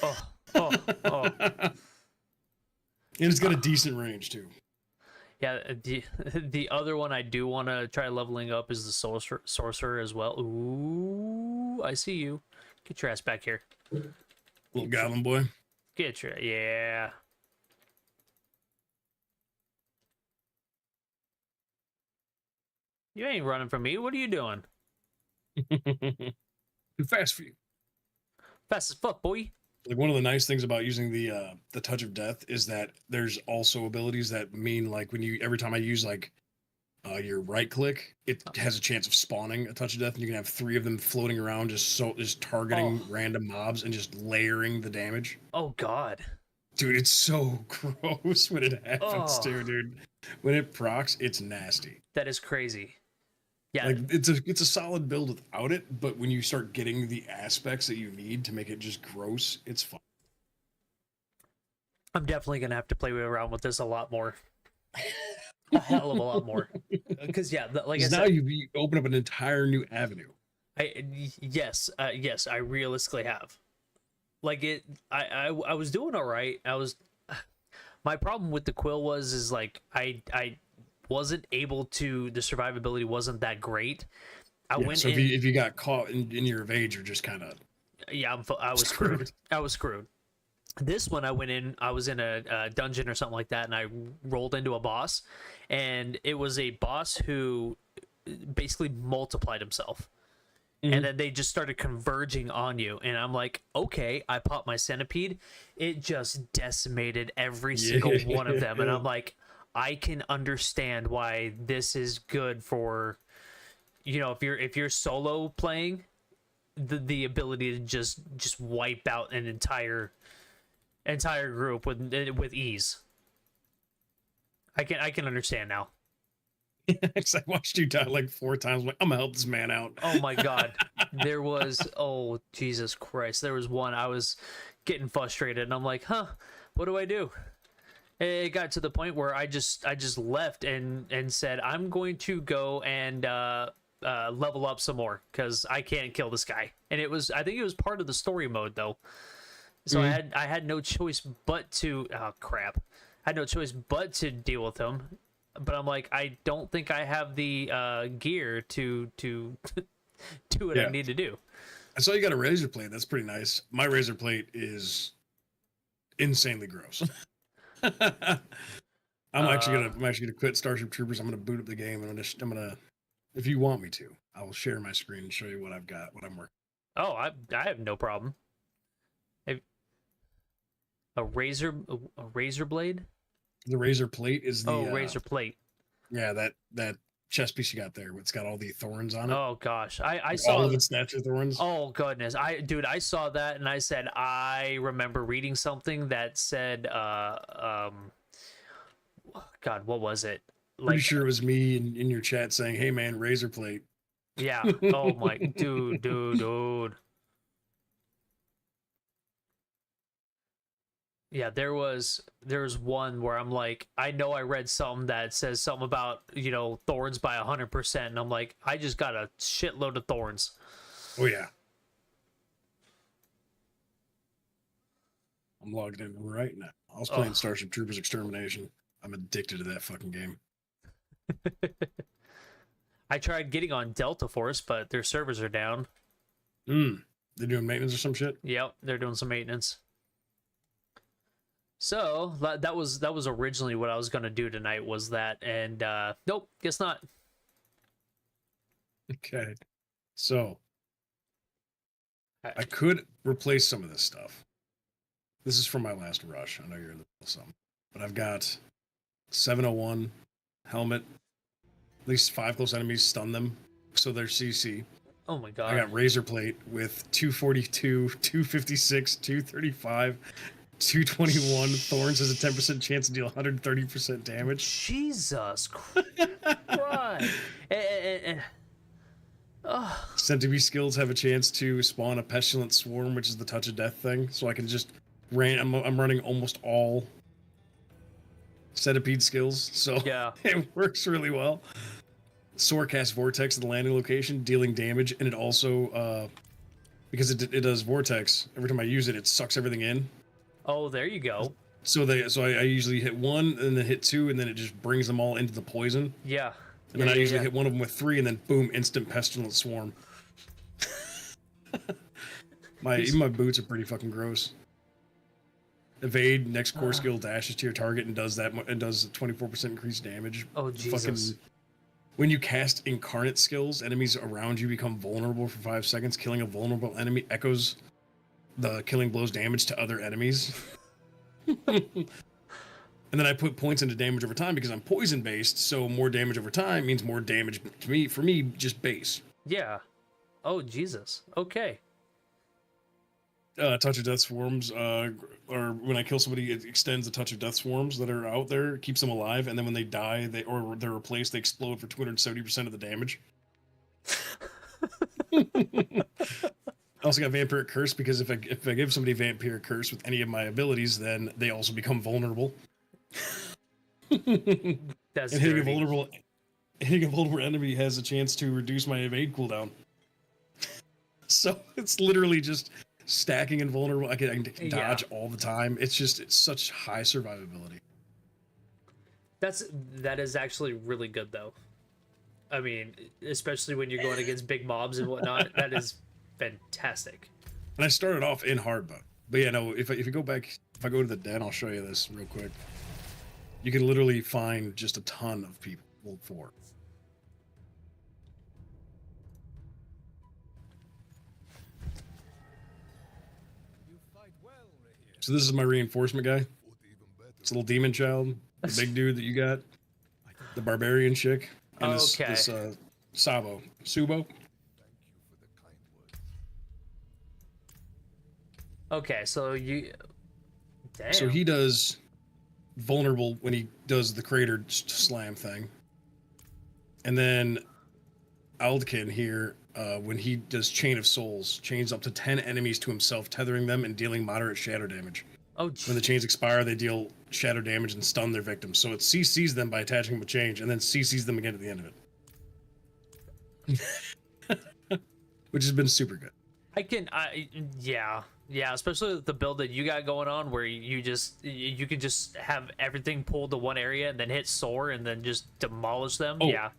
Oh. And it's got a decent range too. Yeah, the other one I do want to try leveling up is the sorcerer as well. Ooh, I see you. Get your ass back here. Little goblin boy. Yeah. You ain't running from me. What are you doing? Too fast for you. Fast as fuck, boy. Like one of the nice things about using the touch of death is that there's also abilities that mean like every time I use like your right click, it has a chance of spawning a touch of death, and you can have 3 of them floating around just targeting random mobs and just layering the damage. Oh god. Dude, it's so gross when it happens too, dude. When it procs, it's nasty. That is crazy. Yeah. Like it's a solid build without it, but when you start getting the aspects that you need to make it just gross, it's fun. I'm definitely gonna have to play around with this a lot more. A hell of a lot more. Because like I said, now you open up an entire new avenue. Yes, I realistically have. Like I was doing all right. My problem with the Quill is like I wasn't able to. The survivability wasn't that great. So if you got caught in your evade, you're just kind of I was screwed. I was screwed. This one, I went in. I was in a dungeon or something like that, and I rolled into a boss, and it was a boss who basically multiplied himself. And then they just started converging on you, and I'm like, okay. I popped my centipede. It just decimated every single one of them, and I'm like, I can understand why this is good for, if you're solo playing, the ability to just wipe out an entire group with ease. I can understand now. I watched you die like 4 times. I'm like, I'm gonna help this man out. Oh my god. There was Jesus Christ. There was one I was getting frustrated, and I'm like, what do I do? It got to the point where I just left and said, I'm going to go and level up some more because I can't kill this guy. And I think it was part of the story mode though. So I had no choice but to I had no choice but to deal with him. But I'm like, I don't think I have the gear to do what I Yeah. need to do. I saw you got a razor plate. That's pretty nice. My razor plate is insanely gross. I'm actually gonna quit Starship Troopers. I'm gonna boot up the game and I'm gonna if you want me to, I will share my screen and show you what I've got, what I'm working. Oh, I have no problem. A razor blade? The razor plate is the Razor plate. yeah, that chest piece you got there. It's got all the thorns on it. Oh gosh, I all saw. of its natural thorns. Oh goodness, I saw that and I said I remember reading something that said God, what was it? Pretty sure it was me in your chat saying, "Hey man, razor plate." Yeah. Oh my, dude. Yeah, there was one where I'm like, I know I read something that says something about, thorns by 100%, and I'm like, I just got a shitload of thorns. Oh yeah. I'm logged in right now. I was playing Starship Troopers Extermination. I'm addicted to that fucking game. I tried getting on Delta Force, but their servers are down. They're doing maintenance or some shit? Yep, they're doing some maintenance. So that was originally what I was gonna do tonight, was that, and nope, guess not. Okay. So I could replace some of this stuff. This is from my last rush. I know you're in the middle of something. But I've got 701 helmet. At least 5 close enemies, stun them. So they're CC. Oh my god. I got razor plate with 242, 256, 235, 221. Thorns has a 10% chance to deal 130% damage. Jesus Christ. Centipede skills have a chance to spawn a pestilent swarm, which is the touch of death thing. So I can just I'm running almost all centipede skills, so yeah, it works really well. Sorecast vortex at the landing location, dealing damage, and it also because it does vortex every time I use it, it sucks everything in. Oh, there you go. So I usually hit 1 and then hit 2 and then it just brings them all into the poison. Yeah. And then I usually hit one of them with 3 and then boom, instant pestilent swarm. Even my boots are pretty fucking gross. Evade, next core skill dashes to your target and does that and does 24% increased damage. Oh Jesus. When you cast incarnate skills, enemies around you become vulnerable for 5 seconds. Killing a vulnerable enemy echoes the killing blow's damage to other enemies. And then I put points into damage over time because I'm poison based, so more damage over time means more damage to me. For me, just base. Yeah. Oh Jesus. Okay. Touch of death swarms, or when I kill somebody, it extends the touch of death swarms that are out there, keeps them alive, and then when they die, they're replaced, they explode for 270% of the damage. I also got Vampiric Curse because if I give somebody Vampiric Curse with any of my abilities, then they also become vulnerable. That's and hitting a vulnerable enemy has a chance to reduce my evade cooldown. So it's literally just stacking invulnerable. I can dodge all the time. It's such high survivability. That is actually really good though. I mean, especially when you're going against big mobs and whatnot. That is fantastic. And I started off in hard mode, but yeah, no. If you go back, if I go to the den, I'll show you this real quick. You can literally find just a ton of people for. So this is my reinforcement guy. It's a little demon child, the big dude that you got, the barbarian chick, and this Subo. Okay, so you. Damn. So he does vulnerable when he does the crater slam thing, and then Aldkin here when he does Chain of Souls, chains up to 10 enemies to himself, tethering them and dealing moderate shadow damage. Oh, geez. When the chains expire, they deal shadow damage and stun their victims. So it CCs them by attaching them with change, and then CCs them again at the end of it. Which has been super good. Yeah, especially with the build that you got going on, where you can just have everything pulled to one area and then hit soar and then just demolish them. Oh. Yeah.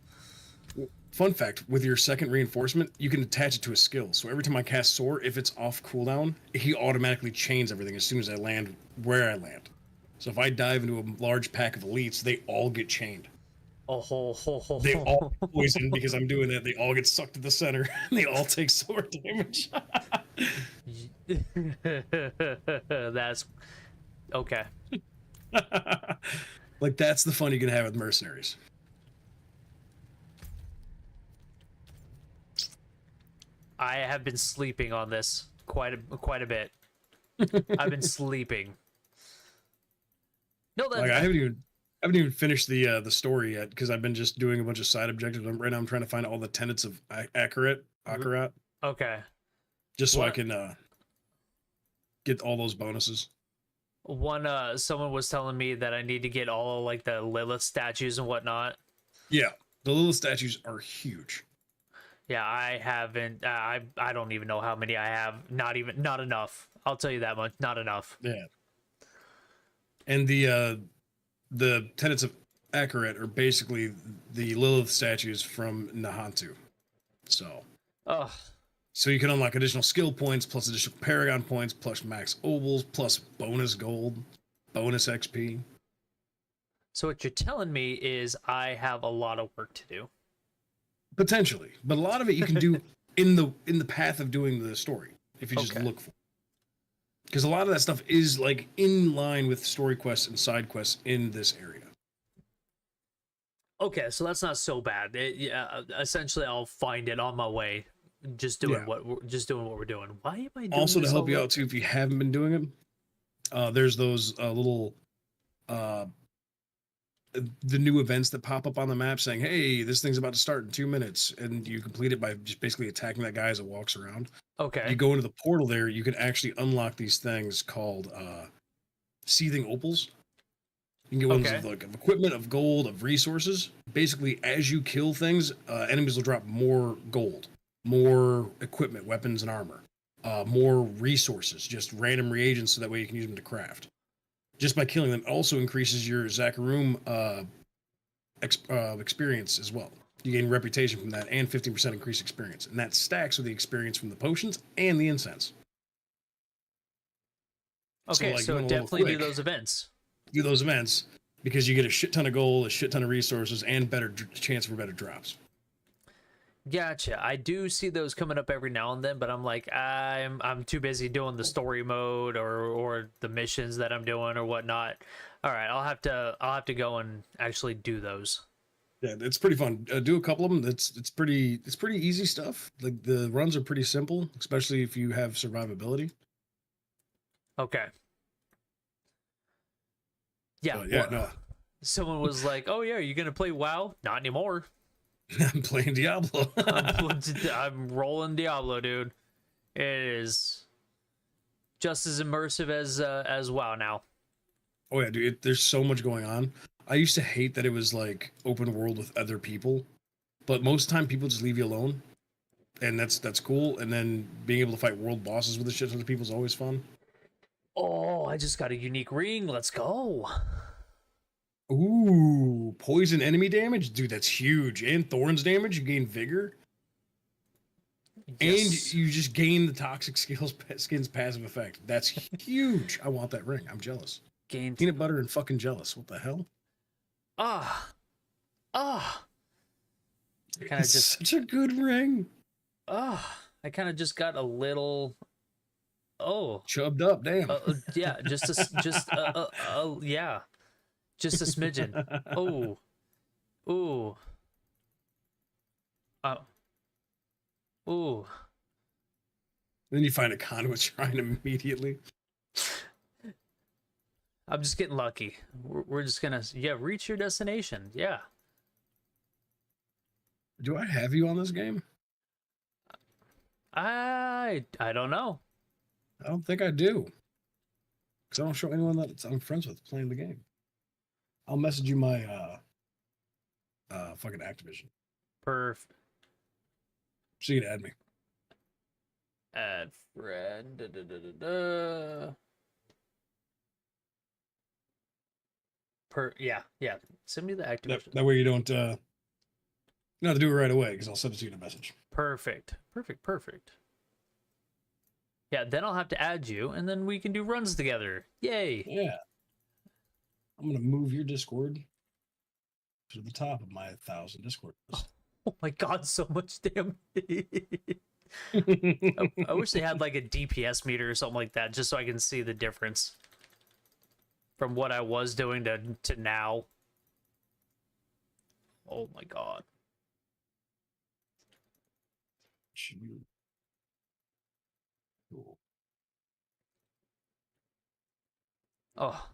Fun fact: with your second reinforcement, you can attach it to a skill. So every time I cast Soar, if it's off cooldown, he automatically chains everything as soon as I land where I land. So if I dive into a large pack of elites, they all get chained. Oh, ho, ho, ho, They all ho. poison because I'm doing that. They all get sucked to the center. And they all take sword damage. That's okay. Like that's the fun you can have with mercenaries. I have been sleeping on this quite a bit. I've been sleeping. No, Like I haven't even finished the story yet because I've been just doing a bunch of side objectives. Right now I'm trying to find all the tenets of Akarat, okay. just so I What? can get all those bonuses. Someone was telling me that I need to get all like the Lilith statues and whatnot. Yeah, the little statues are huge. Yeah, I haven't. I don't even know how many I have. Not enough. I'll tell you that much. Not enough. Yeah, and the tenets of Akarat are basically the Lilith statues from Nahantu. Ugh. So you can unlock additional skill points, plus additional Paragon points, plus max ovals, plus bonus gold, bonus XP. So what you're telling me is I have a lot of work to do. Potentially, but a lot of it you can do in the path of doing the story if you just Okay. look for it. Because a lot of that stuff is like in line with story quests and side quests in this area. Okay, so that's not so bad. Yeah, essentially, I'll find it on my way. Just doing Yeah. what we're doing. Why am I doing Also to this help you all out too, if you haven't been doing it, there's those little the new events that pop up on the map saying, "Hey, this thing's about to start in 2 minutes," and you complete it by just basically attacking that guy as it walks around. Okay. You go into the portal there, you can actually unlock these things called seething opals. You can get ones Okay. of like of equipment, of gold, of resources. Basically, as you kill things, enemies will drop more gold, more equipment, weapons, and armor, more resources, just random reagents, so that way you can use them to craft. Just by killing them, also increases your Zakarum experience as well. You gain reputation from that, and 15% increased experience, and that stacks with the experience from the potions and the incense. Okay, like, so doing a little definitely do quick. those events. Do those events because you get a shit ton of gold, a shit ton of resources, and better chance for better drops. Gotcha. I do see those coming up every now and then, but I'm like, I'm too busy doing the story mode or the missions that I'm doing or whatnot. All right, I'll have to go and actually do those. Yeah, it's pretty fun. Do a couple of them. It's pretty easy stuff. Like the runs are pretty simple, especially if you have survivability. Okay. Yeah. But yeah, well, no, someone was like, "Oh yeah, are you gonna play WoW?" Not anymore. I'm playing Diablo. I'm rolling Diablo, dude. It is just as immersive as WoW now. Oh yeah, dude, there's so much going on. I used to hate that it was like open world with other people, but most of the time people just leave you alone, and that's cool. And then being able to fight world bosses with a shit ton of people is always fun. Oh, I just got a unique ring. Let's go. Ooh, poison enemy damage, dude, that's huge. And thorns damage, you gain vigor, Yes. and you just gain the toxic skin's passive effect. That's huge. I want that ring. I'm jealous. Gained. Peanut butter and fucking jealous. What the hell? Ah. I kind of It's just. such a good ring. I kind of just got a little. Oh. Chubbed up, damn. Yeah. Yeah. Just a smidgen. Oh. Ooh. Oh. Ooh. Then you find a conduit shrine immediately. I'm just getting lucky. We're just gonna, yeah, reach your destination. Yeah. Do I have you on this game? I don't know. I don't think I do. Because I don't show anyone that I'm friends with playing the game. I'll message you my fucking Activision. Perf. So you can add me. Add friend. Yeah. Send me the Activision. That way you don't No, to do it right away because I'll send it to you in a message. Perfect. Yeah, then I'll have to add you, and then we can do runs together. Yay! Yeah. I'm gonna move your Discord to the top of my 1,000 Discord list. Oh my god, so much damage. I wish they had like a DPS meter or something like that, just so I can see the difference from what I was doing to now. Oh my god. Cool. Oh,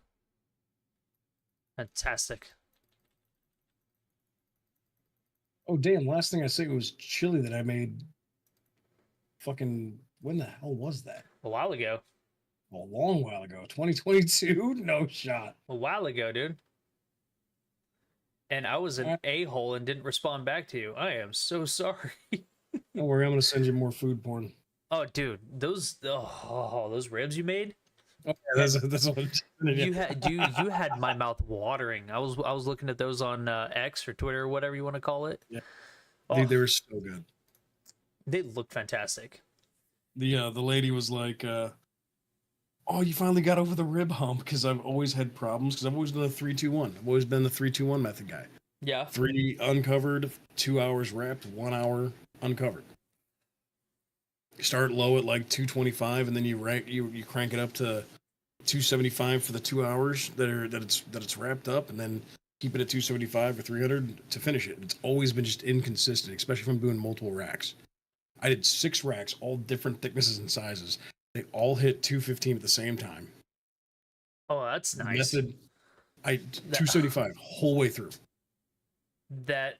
fantastic. Oh, damn. Last thing I said was chili that I made. Fucking, when the hell was that? A while ago. A long while ago. 2022? No shot. A while ago, dude. And I was an a-hole and didn't respond back to you. I am so sorry. Don't worry, I'm gonna send you more food porn. Oh, dude, those ribs you made. Oh, yeah, that's what You had my mouth watering. I was looking at those on X or Twitter or whatever you want to call it. Yeah. Oh, Dude, they were so good. they look fantastic. The lady was like, "Oh, you finally got over the rib hump," because I've always had problems because I've always done a 3-2-1. I've always been the 3-2-1 method guy. Yeah. 3 uncovered, 2 hours wrapped, 1 hour uncovered. You start low at like 225, and then you crank it up to 275 for the 2 hours that it's wrapped up, and then keep it at 275 or 300 to finish it. It's always been just inconsistent, especially if I'm doing multiple racks. I did 6 racks, all different thicknesses and sizes. They all hit 215 at the same time. Oh, that's nice. Method, 275 whole way through. That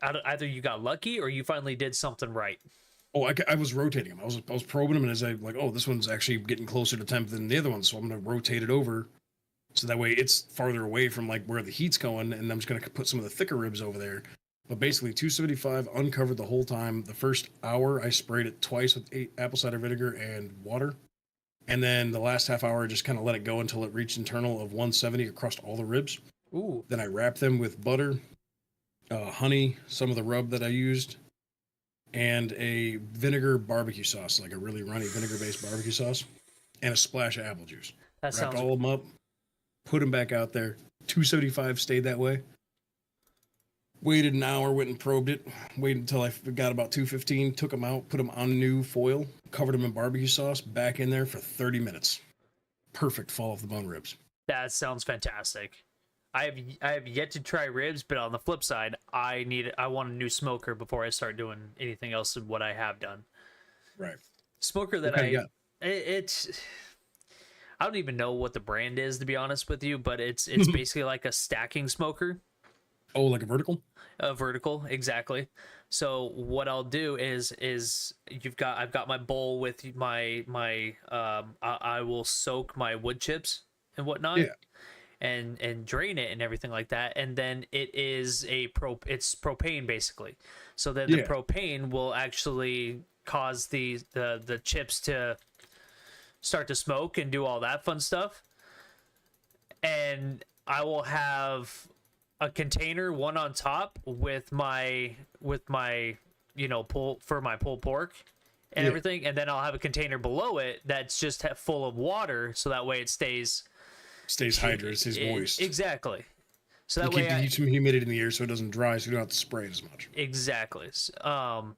either you got lucky or you finally did something right. Oh, I was rotating them. I was probing them, and as I like, oh, this one's actually getting closer to temp than the other one, so I'm going to rotate it over, so that way it's farther away from like where the heat's going, and I'm just going to put some of the thicker ribs over there. But basically, 275 uncovered the whole time. The first hour, I sprayed it twice with apple cider vinegar and water, and then the last half hour, I just kind of let it go until it reached internal of 170 across all the ribs. Ooh. Then I wrapped them with butter, honey, some of the rub that I used, and a vinegar barbecue sauce, like a really runny vinegar-based barbecue sauce, and a splash of apple juice. That Wrapped sounds all of them up, put them back out there. 275 stayed that way. Waited an hour, went and probed it. Waited until I got about 215, took them out, put them on new foil, covered them in barbecue sauce, back in there for 30 minutes. Perfect fall off the bone ribs. That sounds fantastic. I have yet to try ribs, but on the flip side, I want a new smoker before I start doing anything else than what I have done. Right. Smoker that it's I don't even know what the brand is, to be honest with you, but it's basically like a stacking smoker. Oh, like a vertical? A vertical, exactly. So what I'll do is I've got my bowl with my I will soak my wood chips and whatnot. Yeah. And drain it and everything like that, and then it's propane basically. So then the propane will actually cause the chips to start to smoke and do all that fun stuff. And I will have a container, one on top with my pulled pork and everything, and then I'll have a container below it that's just full of water, so that way it stays hydrated, stays moist. Exactly. So that you way keep some humidity in the air so it doesn't dry, so you don't have to spray it as much. Exactly. So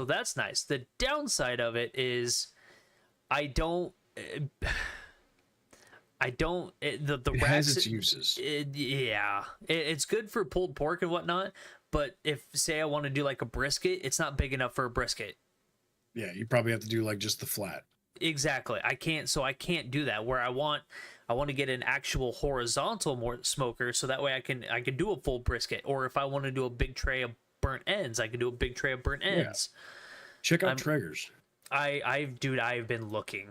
that's nice. The downside of it is it has its uses. It's good for pulled pork and whatnot, but if say I want to do like a brisket, it's not big enough for a brisket. Yeah, you probably have to do like just the flat. Exactly. I can't do that. Where I want to get an actual horizontal smoker, so that way I can do a full brisket. Or if I want to do a big tray of burnt ends, I can do a big tray of burnt ends. Check out Traeger's. I've been looking.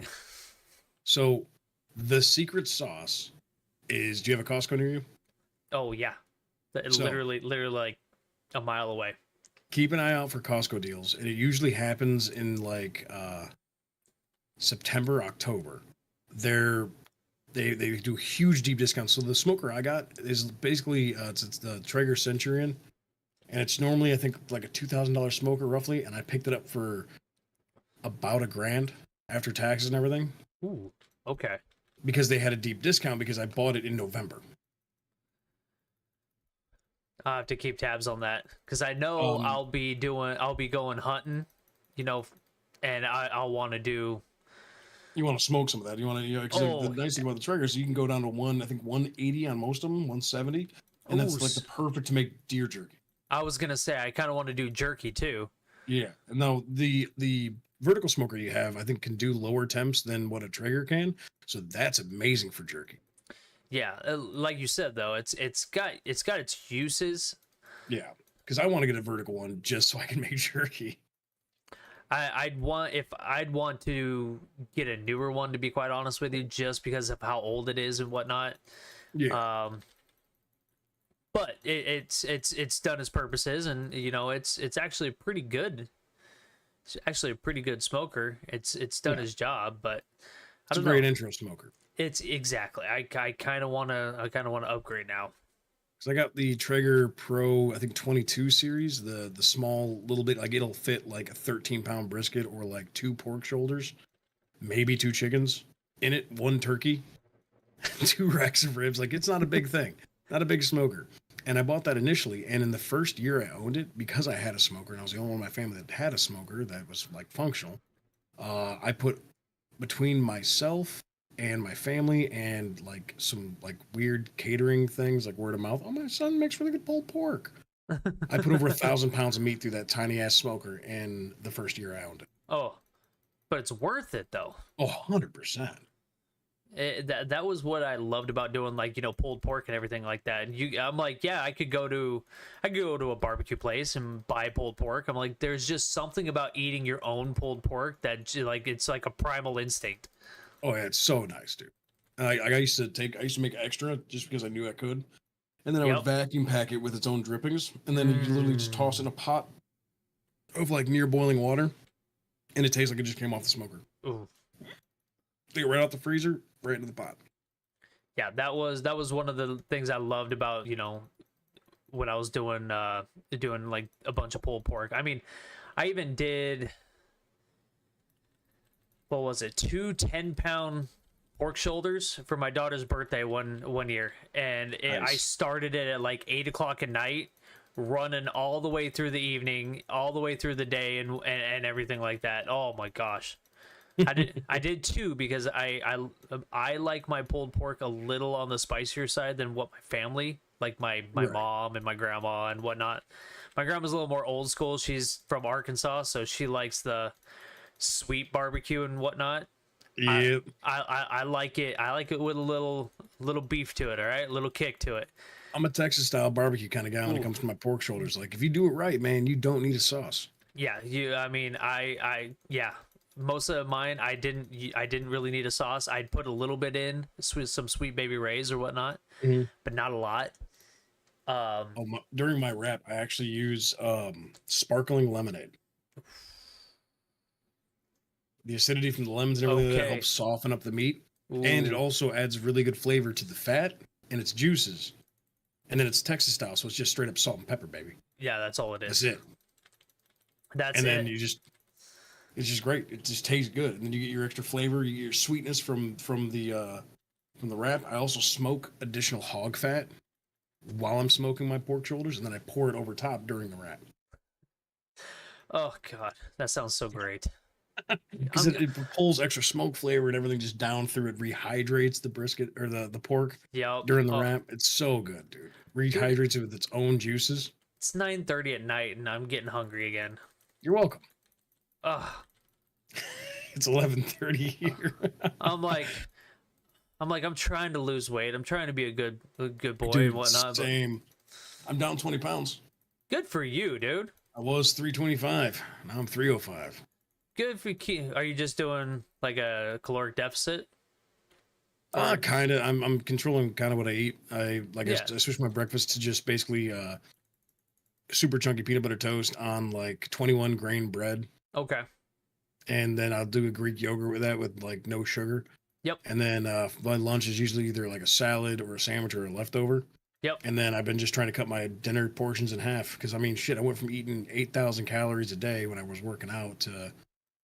So the secret sauce is, do you have a Costco near you? Oh yeah. Literally like a mile away. Keep an eye out for Costco deals, and it usually happens in like September, October. They do huge deep discounts. So the smoker I got is basically it's the Traeger Centurion, and it's normally I think like a $2,000 smoker roughly, and I picked it up for about $1,000 after taxes and everything Ooh, okay. because they had a deep discount because I bought it in November. I'll have to keep tabs on that because I know Um, I'll be going hunting, you know, and I'll want to do. You want to smoke some of that? You want to, you know, 'cause Oh, the nice thing about the triggers, you can go down to I think 180 on most of them, 170, and Ooh, that's like the perfect to make deer jerky. I was gonna say I kind of want to do jerky too. Yeah. And now the vertical smoker you have, I think, can do lower temps than what a trigger can, so that's amazing for jerky. Yeah, like you said though, it's got its uses. Yeah, because I want to get a vertical one just so I can make jerky. I'd want to get a newer one to be quite honest with you, just because of how old it is and whatnot. Yeah. But it's done its purposes, and you know it's actually pretty good. It's actually a pretty good smoker. It's done Yeah. its job, but I It's a don't great know. intro smoker. It's exactly. I kind of want to upgrade now. So I got the Traeger Pro, I think 22 series, the small little bit, like it'll fit like a 13-pound brisket or like 2 pork shoulders, maybe 2 chickens in it, 1 turkey, 2 racks of ribs. Like it's not a big thing, not a big smoker. And I bought that initially, and in the first year I owned it, because I had a smoker and I was the only one in my family that had a smoker that was like functional. I put between myself and my family and like some like weird catering things like word of mouth. Oh, my son makes really good pulled pork. I put over 1,000 pounds of meat through that tiny ass smoker in the first year I owned it. Oh, but it's worth it though. Oh, 100%. That was what I loved about doing, like, you know, pulled pork and everything like that. And I'm like, yeah, I could go to a barbecue place and buy pulled pork. I'm like, there's just something about eating your own pulled pork that like it's like a primal instinct. Oh, yeah, it's so nice, dude. I used to make extra just because I knew I could. And then I Yep. would vacuum pack it with its own drippings. And then you literally just toss it in a pot of like near boiling water. And it tastes like it just came off the smoker. Ooh. Take it right out the freezer, right into the pot. Yeah, that was one of the things I loved about, you know, when I was doing like a bunch of pulled pork. I mean, I even did, what was it, 2 10-pound pork shoulders for my daughter's birthday one year, and I Nice. started it at like 8 o'clock at night, running all the way through the evening, all the way through the day, and everything like that. Oh my gosh. I did too, because I like my pulled pork a little on the spicier side than what my family, like my Right. mom and my grandma and whatnot. My grandma's a little more old school. She's from Arkansas, so she likes the sweet barbecue and whatnot. Yep. I like it. I like it with a little beef to it. All right, a little kick to it. I'm a Texas style barbecue kind of guy when it Ooh. comes to my pork shoulders. Like if you do it right, man, you don't need a sauce. Yeah, I mean, yeah. Most of mine, I didn't really need a sauce. I'd put a little bit in, some Sweet Baby Ray's or whatnot, Mhm. but not a lot. During my wrap, I actually use sparkling lemonade. The acidity from the lemons and everything that Okay. helps soften up the meat, and it Ooh. also adds really good flavor to the fat and its juices. And then it's Texas style, so it's just straight up salt and pepper, baby. Yeah, that's all it is. That's it. That's And it. then it's just great. It just tastes good, and then you get your extra flavor, you get your sweetness from the wrap. I also smoke additional hog fat while I'm smoking my pork shoulders, and then I pour it over top during the wrap Oh god, that sounds so great. because it pulls extra smoke flavor and everything just down through it, rehydrates the brisket or the pork Yep. during the Oh, wrap. It's so good, dude. Rehydrates it with its own juices. it's 9:30 at night, and I'm getting hungry again. You're welcome. Ugh. It's 11:30 here. I'm like, I'm trying to lose weight. I'm trying to be a good boy Dude, and whatnot. But same. I'm down 20 pounds. good for you, dude. I was 325. Now I'm 305. Good for you. Are you just doing like a caloric deficit? Kind of. I'm controlling kind of what I eat. I Yeah. I switched my breakfast to just basically super chunky peanut butter toast on like 21 grain bread, Okay. and then I'll do a Greek yogurt with that with like no sugar. Yep. And then my lunch is usually either like a salad or a sandwich or a leftover. Yep. And then I've been just trying to cut my dinner portions in half because I mean, shit, I went from eating 8,000 calories a day when I was working out to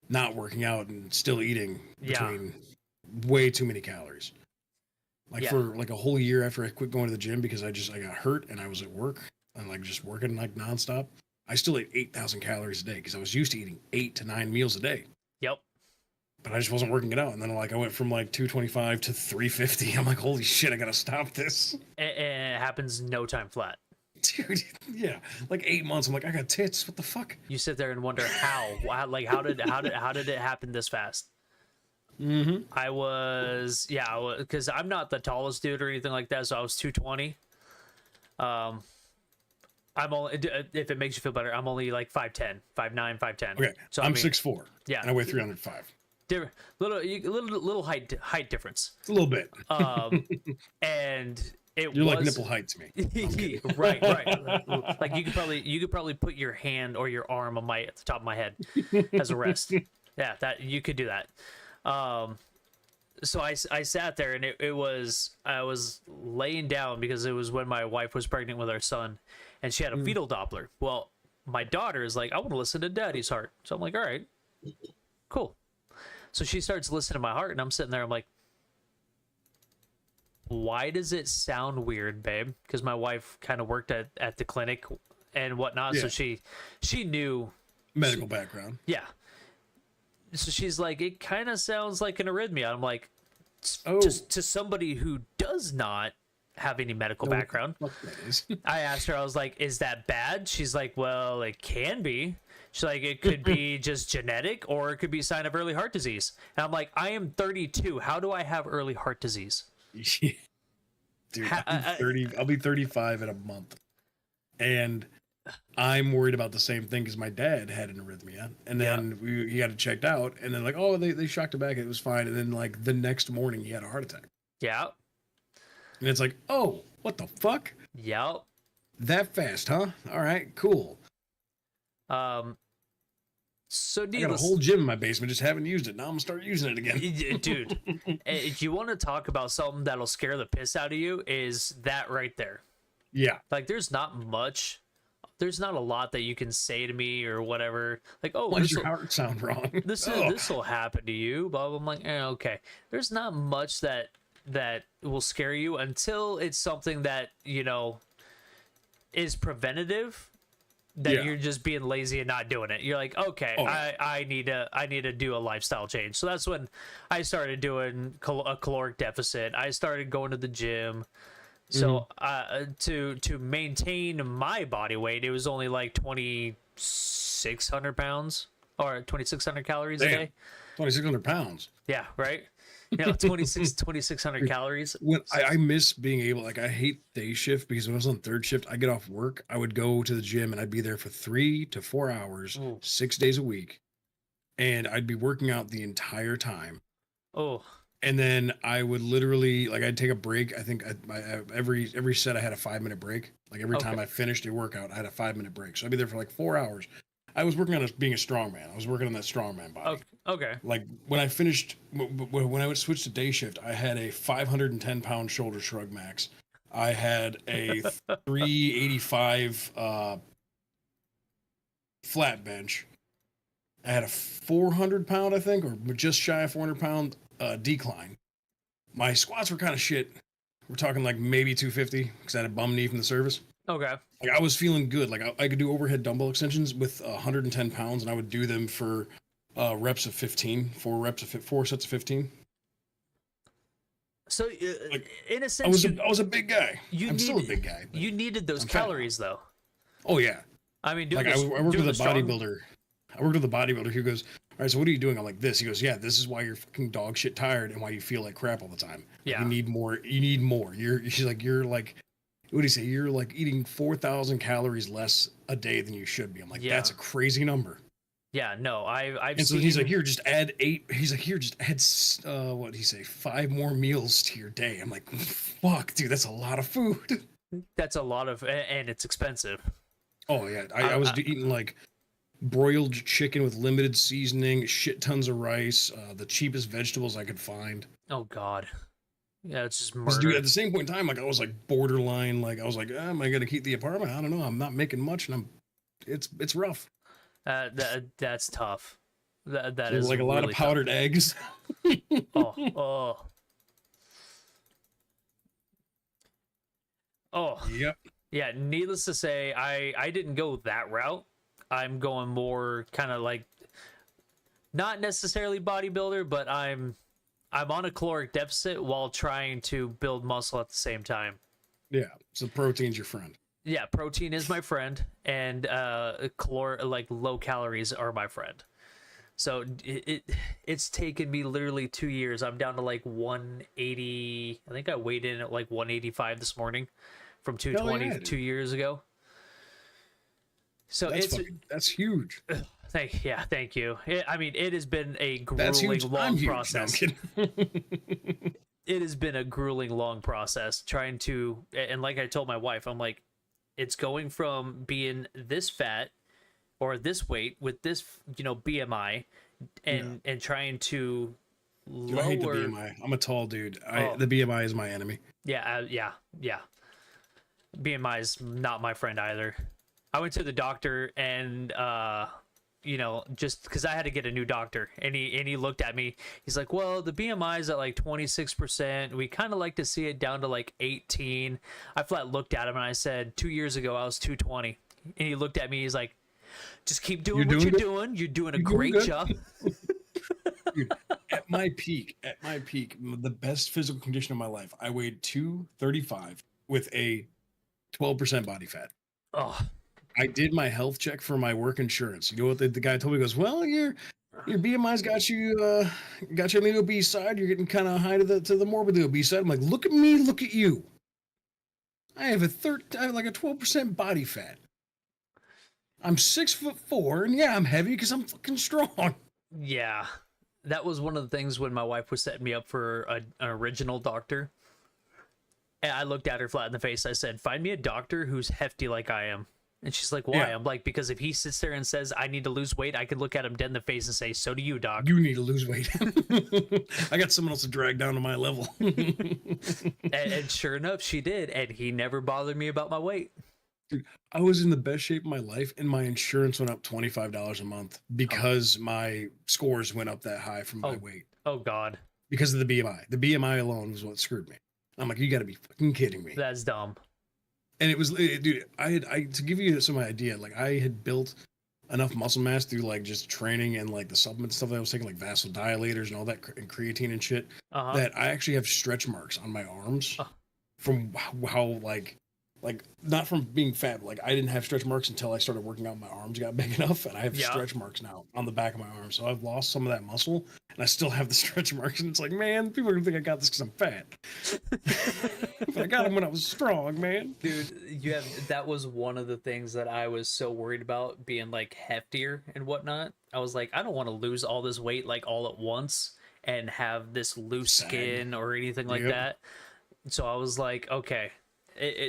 not working out and still eating between way too many calories. Like for like a whole year after I quit going to the gym because I got hurt and I was at work and like just working like nonstop. I still ate 8,000 calories a day because I was used to eating 8 to 9 meals a day. Yep. But I just wasn't working it out. And then like I went from like 225 to 350. I'm like, holy shit, I gotta stop this. And it happens no time flat. Dude, yeah. Like 8 months. I'm like, I got tits. What the fuck? You sit there and wonder how did it happen this fast? Mm-hmm. I was because I'm not the tallest dude or anything like that, so I was 220. I'm only, if it makes you feel better, I'm only like 5'10", 5'9", 5'10". Okay, So I'm I mean, 6'4". Yeah, and I weigh 305. Little height difference. It's a little bit. And it You're was like nipple height to me. right. Like you could probably put your hand or your arm on at the top of my head as a rest. Yeah, that you could do that. So I sat there and I was laying down because it was when my wife was pregnant with our son and she had a fetal Doppler. Well, my daughter is like, I want to listen to Daddy's heart. So I'm like, all right, cool. So she starts listening to my heart and I'm sitting there. I'm like, why does it sound weird, babe? Because my wife kind of worked at the clinic and whatnot. Yeah. So she knew Medical background. Yeah. So she's like, it kind of sounds like an arrhythmia. I'm like, Oh. to somebody who does not have any medical background. I asked her, I was like, is that bad? She's like, well, it can be. She's like, it could be just genetic or it could be a sign of early heart disease. And I'm like, I am 32. How do I have early heart disease? Dude, I'll be 35 in a month. And I'm worried about the same thing because my dad had an arrhythmia, and then he got it checked out, and then like, oh, they shocked it back, it was fine, and then like the next morning he had a heart attack. Yeah. And it's like, oh, what the fuck? Yep. That fast, huh? All right, cool. So I got a needless, whole gym in my basement, just haven't used it. Now I'm gonna start using it again. dude. If you want to talk about something that'll scare the piss out of you, is that right there? Yeah. Like, there's not a lot that you can say to me or whatever. Like, oh, Why does your heart sound wrong? this will happen to you. Blah, blah. I'm like, okay. There's not much that will scare you until it's something that, you know, is preventative. That you're just being lazy and not doing it. You're like, okay, I need to do a lifestyle change. So that's when I started doing a caloric deficit. I started going to the gym. So to maintain my body weight, it was only like 2,600 pounds or 2,600 calories a day. 2,600 pounds. Yeah, right. You know, 2,600 calories. When I miss being able, like, I hate day shift because when I was on third shift, I get off work, I would go to the gym and I'd be there for 3 to 4 hours, 6 days a week, and I'd be working out the entire time. Oh. And then I would literally, like, I'd take a break. I think every set I had a 5-minute break. Like every time I finished a workout, I had a 5-minute break. So I'd be there for like 4 hours. I was working on being a strongman. I was working on that strongman body. Okay. Like when I finished, when I would switch to day shift, I had a 510-pound shoulder shrug max. I had a 385 flat bench. I had a 400-pound, I think, or just shy of 400-pound decline. My squats were kind of shit. We're talking like maybe 250 because I had a bum knee from the service. Okay. Like I was feeling good. Like I could do overhead dumbbell extensions with 110 pounds, and I would do them for reps of 15, 4 sets of 15. So, like, in a sense, I was a big guy. I'm still a big guy. You needed those calories, though. Oh yeah. I mean, like I worked with a bodybuilder. I worked with a bodybuilder who goes, all right, so what are you doing? I'm like, this. He goes, yeah, this is why you're fucking dog shit tired and why you feel like crap all the time. Yeah. You need more. She's like, you're like, what do you say? You're like eating 4,000 calories less a day than you should be. I'm like, that's a crazy number. Yeah, no, I've and so seen... he's like, here, just add 8. He's like, here, just add, what did he say? 5 more meals to your day. I'm like, fuck, dude, that's a lot of food. That's a lot of, and it's expensive. Oh yeah, I was eating like broiled chicken with limited seasoning, shit tons of rice, the cheapest vegetables I could find. Oh God. Yeah, it's just 'Cause, dude, murder. at the same point in time, like I was like borderline, like I was like, am I gonna keep the apartment? I don't know. I'm not making much, and it's rough. That's tough. That There's is like a lot really of powdered eggs. tough. Oh. Yep. Yeah, needless to say, I didn't go that route. I'm going more kind of like not necessarily bodybuilder, but I'm on a caloric deficit while trying to build muscle at the same time. Yeah. So protein's your friend. Yeah, protein is my friend, and like low calories are my friend. So it's taken me literally 2 years. I'm down to like 180. I think I weighed in at like 185 this morning from 220 yeah, dude. 2 years ago. So That's huge. thank you. I mean, it has been a That's grueling huge. long I'm huge. process. No, I'm kidding. It has been a grueling long process trying to, and like I told my wife, I'm like, it's going from being this fat or this weight with this, BMI, and trying to Dude, lower. I hate the BMI. I'm a tall dude. Oh. The BMI is my enemy. Yeah. BMI is not my friend either. I went to the doctor and just because I had to get a new doctor, and he looked at me. He's like, "Well, the BMI is at like 26%. We kind of like to see it down to like 18." I flat looked at him and I said, "2 years ago I was 220." And he looked at me. He's like, "Just keep doing what you're doing. You're doing a great job." Dude, at my peak, the best physical condition of my life, I weighed 235 with a 12% body fat. Oh, I did my health check for my work insurance. You know what the guy told me? He goes, well, your BMI's got you on the obese side. You're getting kind of high to the morbidly obese side. I'm like, look at me, look at you. I have like a 12% body fat. I'm 6'4", and yeah, I'm heavy because I'm fucking strong. yeah. That was one of the things when my wife was setting me up for an original doctor. And I looked at her flat in the face. I said, "Find me a doctor who's hefty like I am." And she's like, "Why?" Yeah. I'm like, "Because if he sits there and says I need to lose weight, I could look at him dead in the face and say, 'So do you, doc.'" You need to lose weight. I got someone else to drag down to my level. And sure enough, she did. And he never bothered me about my weight. Dude, I was in the best shape of my life, and my insurance went up $25 a month because my scores went up that high from my weight. Oh, God. Because of the BMI. The BMI alone was what screwed me. I'm like, you got to be fucking kidding me. That's dumb. And it was, dude, I to give you some idea, like I had built enough muscle mass through like just training and like the supplement stuff that I was taking, like vasodilators and all that, and creatine and shit, that I actually have stretch marks on my arms from how like not from being fat, but like I didn't have stretch marks until I started working out. My arms got big enough, and I have stretch marks now on the back of my arm. So I've lost some of that muscle, and I still have the stretch marks. And it's like, man, people are gonna think I got this because I'm fat, but I got them when I was strong, man. Dude, that was one of the things that I was so worried about, being like heftier and whatnot. I was like, I don't want to lose all this weight like all at once and have this loose skin or anything like that. So I was like, okay.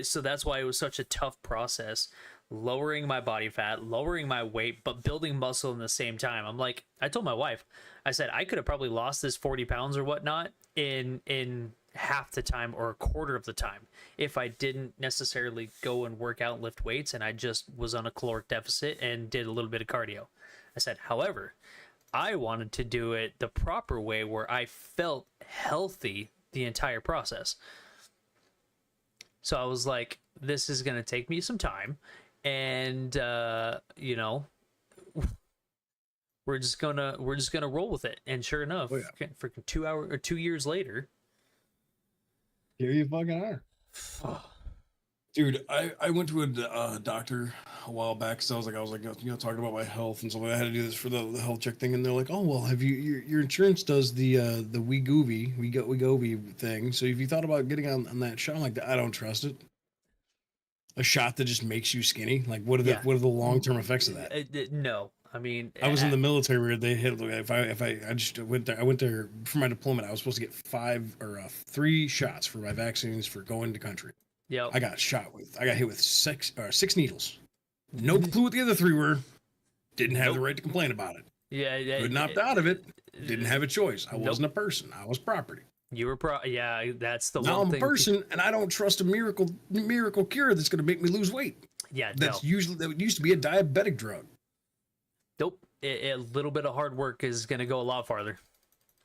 So that's why it was such a tough process, lowering my body fat, lowering my weight, but building muscle in the same time. I'm like, I told my wife, I said, I could have probably lost this 40 pounds or whatnot in half the time or a quarter of the time if I didn't necessarily go and work out and lift weights, and I just was on a caloric deficit and did a little bit of cardio. I said, however, I wanted to do it the proper way where I felt healthy the entire process. So I was like, this is going to take me some time, and we're just gonna roll with it. And sure enough, freaking 2 years later, here you fucking are. Dude, I went to a doctor a while back because I was like, talking about my health and stuff. I had to do this for the health check thing, and they're like, oh well, have you your insurance does the Wegovy thing. So if you thought about getting on that shot, I'm like, I don't trust it. A shot that just makes you skinny. Like, what are the long term effects of that? No, I mean, I was in the military where they hit. If I just went there, I went there for my deployment. I was supposed to get 3 shots for my vaccines for going to country. Yeah, I got hit with 6 needles. No clue what the other 3 were. Didn't have the right to complain about it. Yeah, Couldn't opt out of it. Didn't have a choice. I wasn't a person. I was property. You were yeah, that's the Now one I'm a thing. person, and I don't trust a miracle cure that's going to make me lose weight. Yeah, That's no. usually that used to be a diabetic drug. Nope. A little bit of hard work is going to go a lot farther.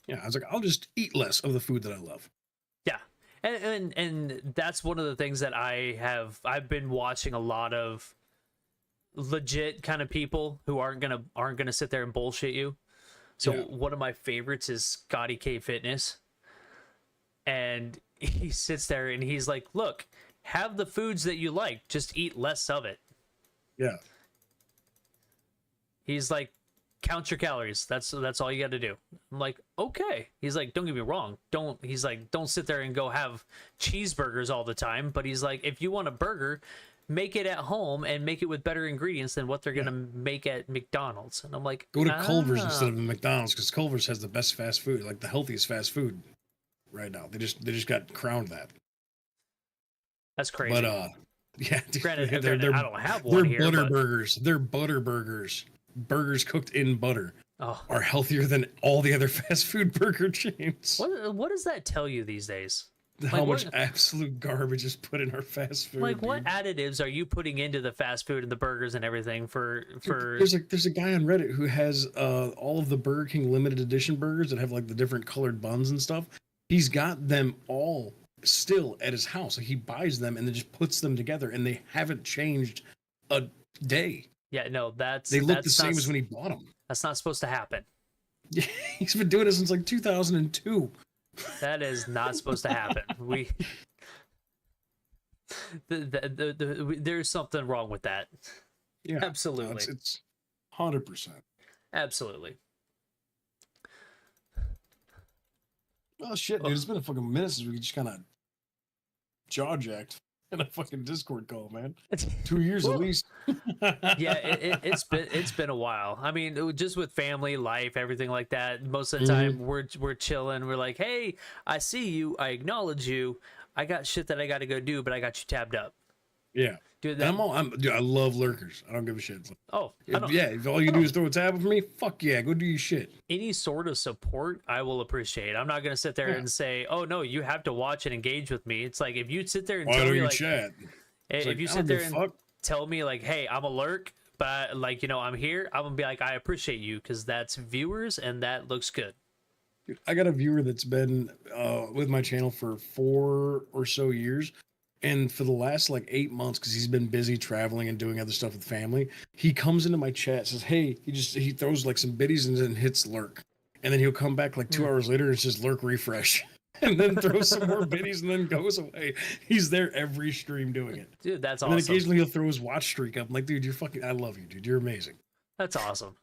Yeah, I was like, I'll just eat less of the food that I love. Yeah. And that's one of the things that I've been watching a lot of legit kind of people who aren't gonna sit there and bullshit you. So Yeah. one of my favorites is Scotty K Fitness. And he sits there and he's like, look, have the foods that you like, just eat less of it. Yeah. He's like, count your calories. That's all you got to do. I'm like, okay. He's like, don't get me wrong. Don't sit there and go have cheeseburgers all the time. But he's like, if you want a burger, make it at home and make it with better ingredients than what they're gonna make at McDonald's. And I'm like, Go to Culver's instead of McDonald's, because Culver's has the best fast food, like the healthiest fast food right now. They just got crowned that. That's crazy. But yeah, Granted, they're I don't have one here. butter But... burgers. They're butter burgers. Burgers cooked in butter Oh, are healthier than all the other fast food burger chains. what does that tell you these days? How Like, much what- absolute garbage is put in our fast food? Like, what dude. additives are you putting into the fast food and the burgers and everything for? There's a guy on Reddit who has all of the Burger King limited edition burgers that have like the different colored buns and stuff. He's got them all still at his house. Like, he buys them and then just puts them together, and they haven't changed a day. Yeah, no, They look that's the same not, as when he bought them. That's not supposed to happen. Yeah, he's been doing it since like 2002. That is not supposed to happen. There's something wrong with that. Yeah, Absolutely. it's 100%. Absolutely. Oh shit, dude! It's been a fucking minute since we just kind of jaw jacked in a fucking Discord call, man. 2 years at least. Yeah, it's been a while. I mean, just with family life, everything like that. Most of the time, we're chilling. We're like, hey, I see you. I acknowledge you. I got shit that I got to go do, but I got you tabbed up. Yeah. Dude, Dude, I love lurkers. I don't give a shit. If all you do is throw a tab for me, fuck yeah, go do your shit. Any sort of support I will appreciate. I'm not gonna sit there and say, oh no, you have to watch and engage with me. It's like, if you sit there and Why tell don't me you like, chat? if you sit there and tell me like, hey, I'm a lurk, but I'm here, I'm gonna be like, I appreciate you, because that's viewers and that looks good. Dude, I got a viewer that's been with my channel for 4 or so years. And for the last like 8 months, because he's been busy traveling and doing other stuff with family, he comes into my chat, says, hey, he throws like some biddies and then hits lurk. And then he'll come back like 2 hours later and it's just lurk refresh. And then throws some more biddies and then goes away. He's there every stream doing it. Dude, that's And awesome. then occasionally he'll throw his watch streak up. I'm like, dude, I love you, dude. You're amazing. That's awesome.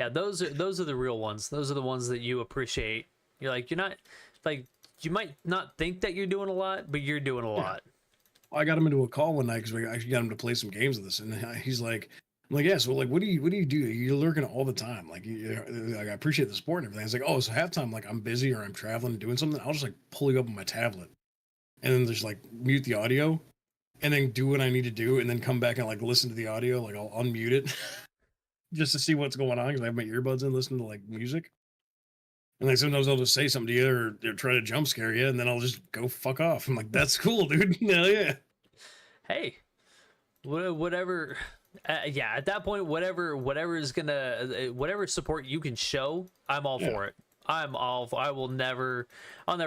Yeah, those are the real ones. Those are the ones that you appreciate. You're like, you're not like, you might not think that you're doing a lot, but you're doing a lot. I got him into a call one night because we actually got him to play some games with us, and he's like, "I'm like, yeah, so like, what do you do? You're lurking all the time. Like, I appreciate the support and everything." It's like, oh, so halftime, like, I'm busy or I'm traveling and doing something, I'll just like pull you up on my tablet, and then just like mute the audio, and then do what I need to do, and then come back and like listen to the audio. Like, I'll unmute it just to see what's going on because I have my earbuds in, listening to like music. And like sometimes I'll just say something to you or try to jump scare you, and then I'll just go fuck off. I'm like, that's cool, dude. Hell yeah. Hey, whatever. Yeah, at that point, whatever is gonna, whatever support you can show, I'm all for it. I'll never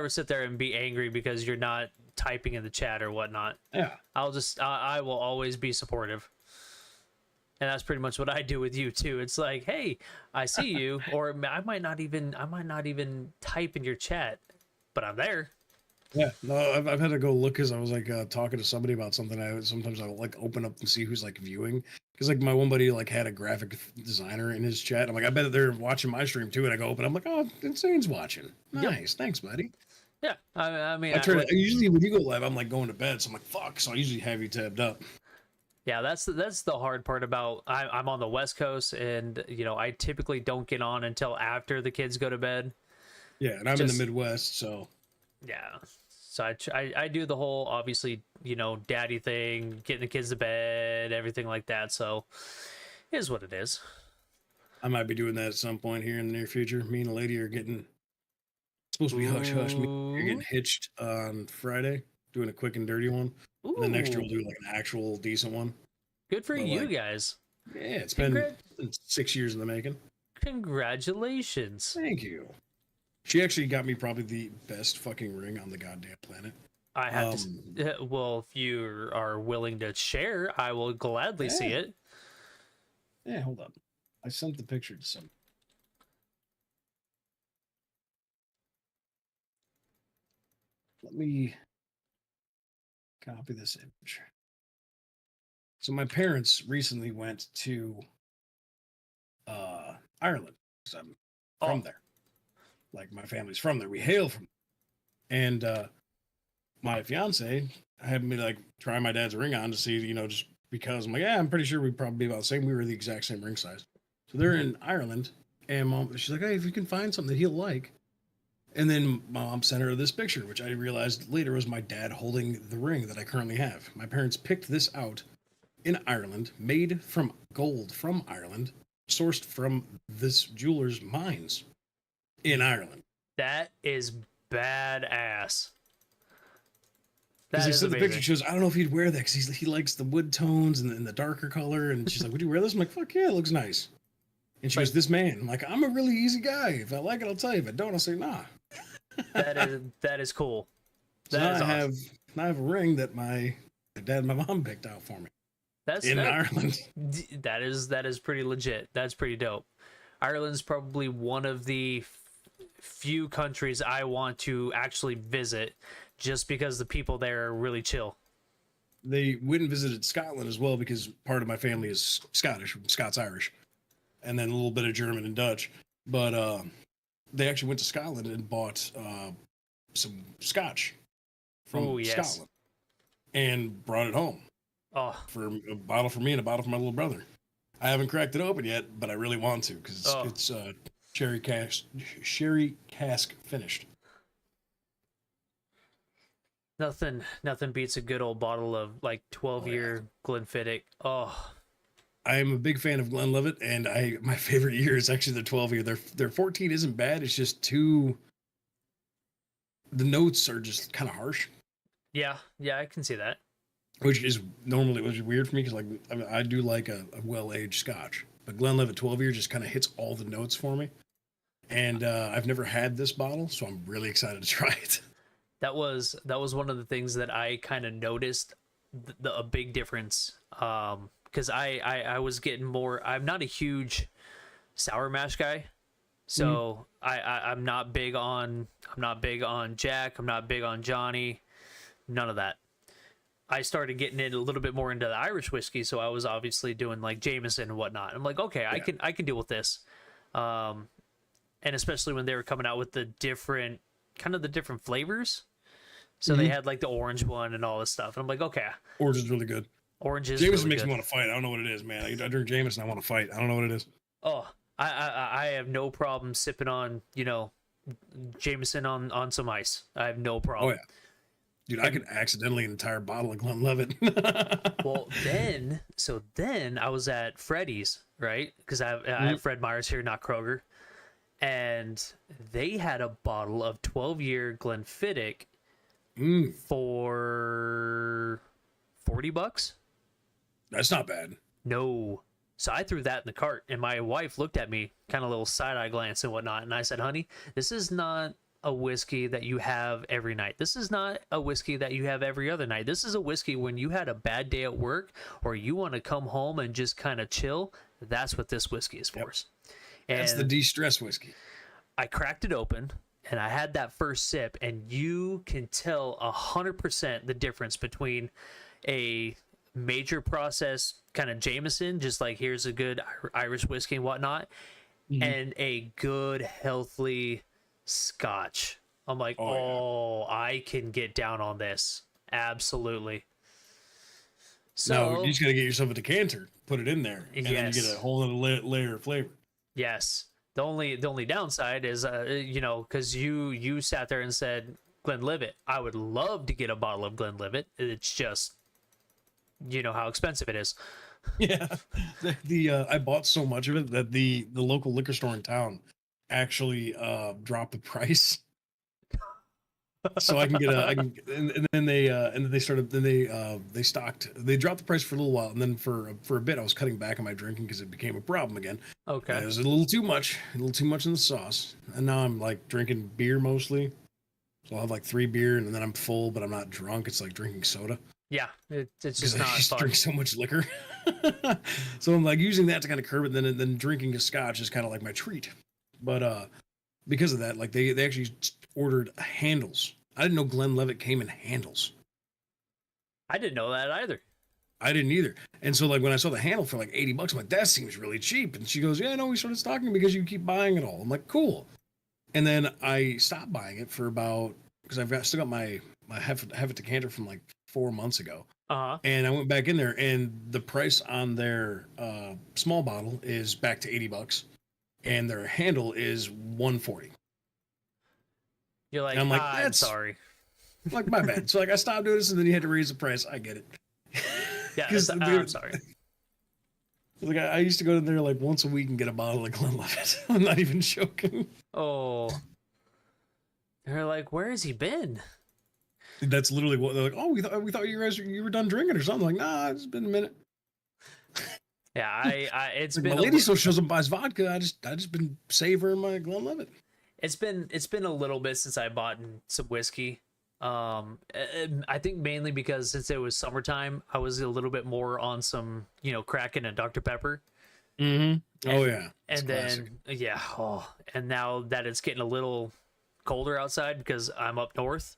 sit there and be angry because you're not typing in the chat or whatnot. Yeah. I will always be supportive. And that's pretty much what I do with you too. It's like, hey, I see you, or I might not even type in your chat, but I'm there. Yeah, no, I've had to go look because I was like talking to somebody about something. Sometimes I like open up and see who's like viewing because like my one buddy like had a graphic designer in his chat. I'm like, I bet they're watching my stream too, and I go open. I'm like, oh, Insane's watching. Nice, thanks, buddy. Yeah, I mean, usually when you go live, I'm like going to bed, so I'm like, fuck. So I usually have you tabbed up. Yeah, that's the hard part about I'm on the West Coast, and I typically don't get on until after the kids go to bed. Yeah, and I'm in the Midwest, so yeah. So I do the whole obviously daddy thing, getting the kids to bed, everything like that. So it is what it is. I might be doing that at some point here in the near future. Me and a lady are getting supposed to be hush hush. You're Ooh. getting hitched on Friday, doing a quick and dirty one. And then next year we'll do like an actual decent one. Good for But, you like, guys. Yeah, it's been 6 years in the making. Congratulations. Thank you. She actually got me probably the best fucking ring on the goddamn planet. I have to. Well, if you are willing to share, I will gladly see it. Yeah, hold up. I sent the picture to some. Let me copy this image. So my parents recently went to Ireland because I'm from there. Like my family's from there. We hail from there. And my fiance had me like try my dad's ring on to see, you know, just because I'm like, yeah, I'm pretty sure we'd probably be about the same. We were the exact same ring size. So they're in Ireland, and mom, she's like, hey, if you can find something that he'll like. And then mom sent her this picture, which I realized later was my dad holding the ring that I currently have. My parents picked this out in Ireland, made from gold from Ireland, sourced from this jeweler's mines in Ireland. That is badass. Because they said the amazing. picture shows, I don't know if he'd wear that because he likes the wood tones and the darker color. And she's like, would you wear this? I'm like, fuck yeah, it looks nice. And she goes, this man. I'm like, I'm a really easy guy. If I like it, I'll tell you. If I don't, I'll say nah. that is cool. So now I have a ring that my dad and my mom picked out for me. That's in Ireland. That is pretty legit. That's pretty dope. Ireland's probably one of the few countries I want to actually visit, just because the people there are really chill. They went and visited Scotland as well because part of my family is Scottish, Scots-Irish, and then a little bit of German and Dutch. But they actually went to Scotland and bought some scotch from Scotland and brought it home. Oh, for a bottle for me and a bottle for my little brother. I haven't cracked it open yet, but I really want to because it's sherry cask finished. Nothing beats a good old bottle of like 12-year Glenfiddich. Oh, I'm a big fan of Glenlivet, and my favorite year is actually their 12-year. Their 14 isn't bad. It's just the notes are just kind of harsh. Yeah, I can see that. Which is weird for me because I do like a well-aged Scotch, but Glenlivet 12-year just kind of hits all the notes for me. And I've never had this bottle, so I'm really excited to try it. That was one of the things that I kind of noticed a big difference. Because I was getting more. I'm not a huge sour mash guy, so I'm not big on Jack. I'm not big on Johnny. None of that. I started getting in a little bit more into the Irish whiskey, so I was obviously doing like Jameson and whatnot. I'm like, okay, I can deal with this, and especially when they were coming out with the different flavors. So they had like the orange one and all this stuff, and I'm like, okay, orange is really good. Jameson really makes me want to fight. I don't know what it is, man. I drink Jameson, I want to fight. I don't know what it is. Oh, I have no problem sipping on Jameson on some ice. I have no problem. Oh yeah. Dude, I could accidentally an entire bottle of Glenlivet. Well, then I was at Freddy's, right? Because I have Fred Meyer's here, not Kroger. And they had a bottle of 12-year Glenfiddich for $40. That's not bad. No. So I threw that in the cart, and my wife looked at me, kind of a little side-eye glance and whatnot, and I said, honey, this is not a whiskey that you have every night. This is not a whiskey that you have every other night. This is a whiskey when you had a bad day at work or you want to come home and just kind of chill. That's what this whiskey is for. And that's the de-stress whiskey. I cracked it open and I had that first sip, and you can tell 100% the difference between a major process kind of Jameson, just like here's a good Irish whiskey and whatnot, and a good healthy Scotch. I'm like, I can get down on this. Absolutely. So now you just gotta get yourself a decanter, put it in there, and then you get a whole other layer of flavor. Yes. The only downside is because you sat there and said Glenlivet. I would love to get a bottle of Glenlivet. It's just how expensive it is. Yeah. I bought so much of it that the local liquor store in town actually dropped the price So I can get and then they stocked, they dropped the price for a little while, and then for a bit I was cutting back on my drinking because it became a problem again. Okay. It was a little too much in the sauce, and now I'm like drinking beer mostly. So I'll have like 3 beer, and then I'm full, but I'm not drunk. It's like drinking soda Yeah, it's because just I not just fun. drink so much liquor. So I'm like using that to kind of curb it. Then drinking a scotch is kind of like my treat. But because of that, like they actually ordered handles. I didn't know Glenlivet came in handles. I didn't know that either. I didn't either. And so like when I saw the handle for like $80, I'm like, that seems really cheap. And she goes, yeah, no, we started stocking because you keep buying it all. I'm like, cool. And then I stopped buying it for about, because still got my half a decanter from like 4 months ago. Uh-huh. And I went back in there, and the price on their small bottle is back to $80, and their handle is $140. You're like, And I'm like, I'm that's sorry. like my bad. So like I stopped doing this, and then you had to raise the price. I get it. Yeah, 'Cause I'm sorry. Like I used to go in there like once a week and get a bottle of Glenlivet. I'm not even joking. Oh. They're like, where has he been? That's literally what they're like. Oh, we thought you were done drinking or something. Like, nah, it's been a minute. Yeah, I it's Like, been my a lady li- still shows up and buys vodka. I just been savoring my Glenlivet. it's been a little bit since I bought some whiskey. I think mainly because since it was summertime, I was a little bit more on some, Kraken and Dr. Pepper. Mm-hmm. Oh yeah. It's And classic. then and now that it's getting a little colder outside because I'm up north.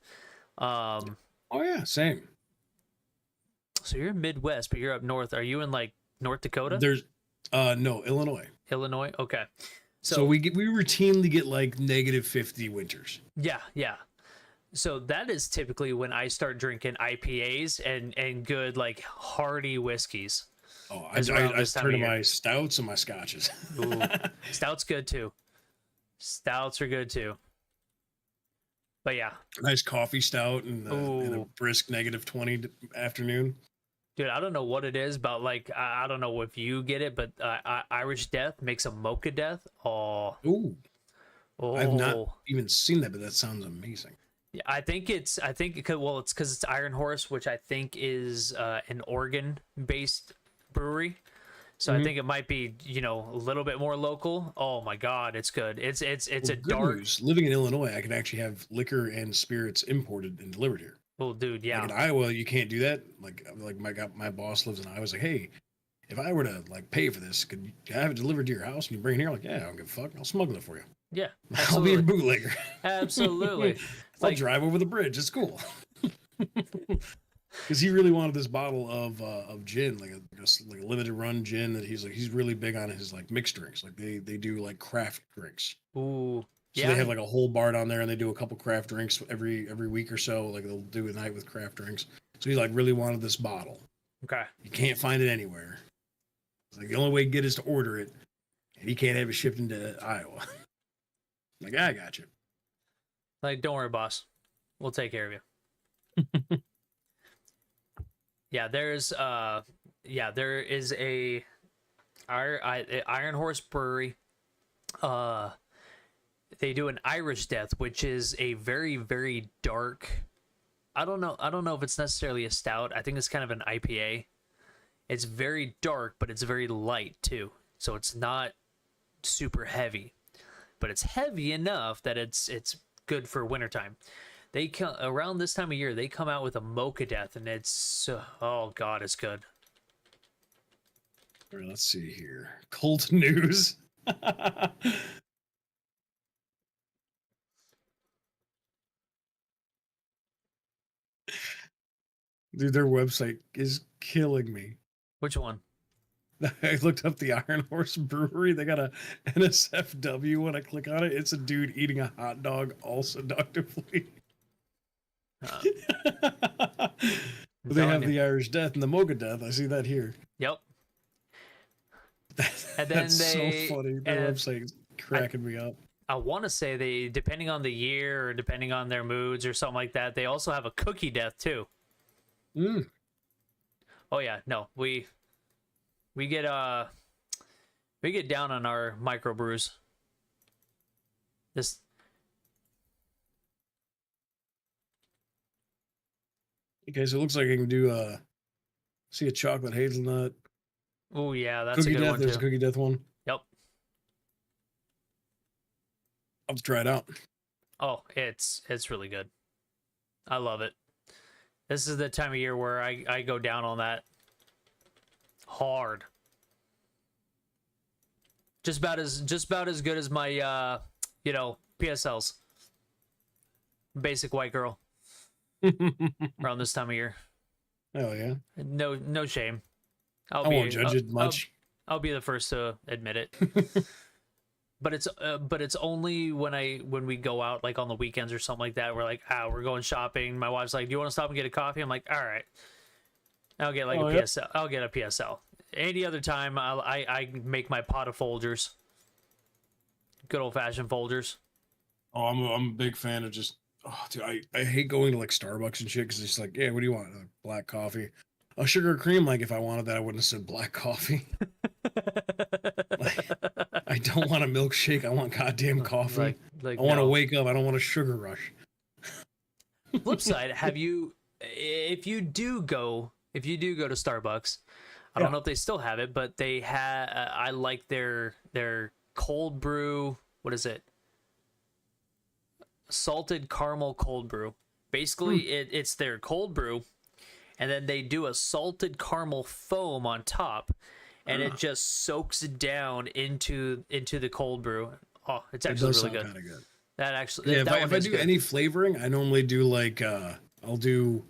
Um, Oh yeah, same. so you're in Midwest, but you're up north. Are you in like North Dakota, There's no, Illinois. Illinois? Okay. So we routinely get like -50 winters. Yeah. So that is typically when I start drinking IPAs and good like hearty whiskeys. Oh, Is around I this time turn of to year. my stouts and my scotches. Ooh, Stout's good too. Stouts are good too. But yeah, Nice coffee stout and a Ooh. brisk -20 afternoon. dude, I don't know what it is, but like I don't know if you get it, but Irish Death makes a mocha death. Oh, Ooh, I've not oh. even seen that, but that sounds amazing. Yeah, I think it's because it's Iron Horse, which I think is an Oregon-based brewery. So I Mhm. think it might be a little bit more local. Oh my God, it's good. It's Well, a good dark. news. Living in Illinois, I can actually have liquor and spirits imported and delivered here. Oh, dude, Like yeah. in Iowa, you can't do that. Like my boss lives in Iowa. I was like, hey, if I were to like pay for this, could I have it delivered to your house and you bring it here? Like, yeah, I don't give a fuck. I'll smuggle it for you. Yeah, I'll be your absolutely. bootlegger. Absolutely. I'll Like, drive over the bridge. It's cool. Because he really wanted this bottle of gin, like a limited run gin that he's really big on his like mixed drinks. Like they do like craft drinks. ooh, So they yeah. have like a whole bar down there, and they do a couple craft drinks every week or so. Like they'll do a night with craft drinks. So he like really wanted this bottle. Okay. You can't find it anywhere. It's like the only way to get is to order it, and he can't have it shipped into Iowa. Like, I got you. Like, don't worry, boss. We'll take care of you. Yeah, there is a Iron Horse Brewery. They do an Irish Death, which is a very, very dark. I don't know if it's necessarily a stout. I think it's kind of an IPA. It's very dark, but it's very light too. So it's not super heavy, but it's heavy enough that it's good for wintertime. They come around this time of year. They come out with a Mocha Death, and it's oh god, it's good. All right, let's see here. Cult news. Dude, their website is killing me. Which one? I looked up the Iron Horse Brewery. They got a NSFW. When I click on it, it's a dude eating a hot dog all seductively. They have telling you. the Irish Death and the Mocha Death. I see that here. Yep. And then That's so funny. Their and website is cracking me up. I want to say they, depending on the year or depending on their moods or something like that, they also have a Cookie Death too. Mm. Oh yeah, no, we get down on our microbrews. This Okay, so it looks like I can do see a chocolate hazelnut. Oh yeah, that's Cookie a good Death, one there's too. a Cookie Death one. Yep. I'll have to try it out. Oh, it's really good. I love it. This is the time of year where I go down on that hard. Just about as good as my PSLs. Basic white girl around this time of year. Hell yeah. No shame. I won't judge it much. I'll be the first to admit it. But it's only when we go out like on the weekends or something like that. We're like, we're going shopping. My wife's like, do you want to stop and get a coffee? I'm like, all right. I'll get like a PSL. I'll get a PSL. Any other time, I make my pot of Folgers. Good old fashioned Folgers. Oh, I'm a big fan of just. Oh, dude, I hate going to like Starbucks and shit because it's like, yeah, what do you want? Black coffee, a sugar cream. Like if I wanted that, I wouldn't have said black coffee. Like, I don't want a milkshake. I want goddamn coffee. Like I want to no. wake up. I don't want a sugar rush. Flip side, if you do go to Starbucks, I don't know if they still have it, but they had I like their cold brew. What is it? Salted caramel cold brew. Basically, it's their cold brew, and then they do a salted caramel foam on top, and it just soaks down into the cold brew. Oh, it's actually really good. Kind of good. That actually, Yeah, that if I do good. any flavoring, I normally do like I'll do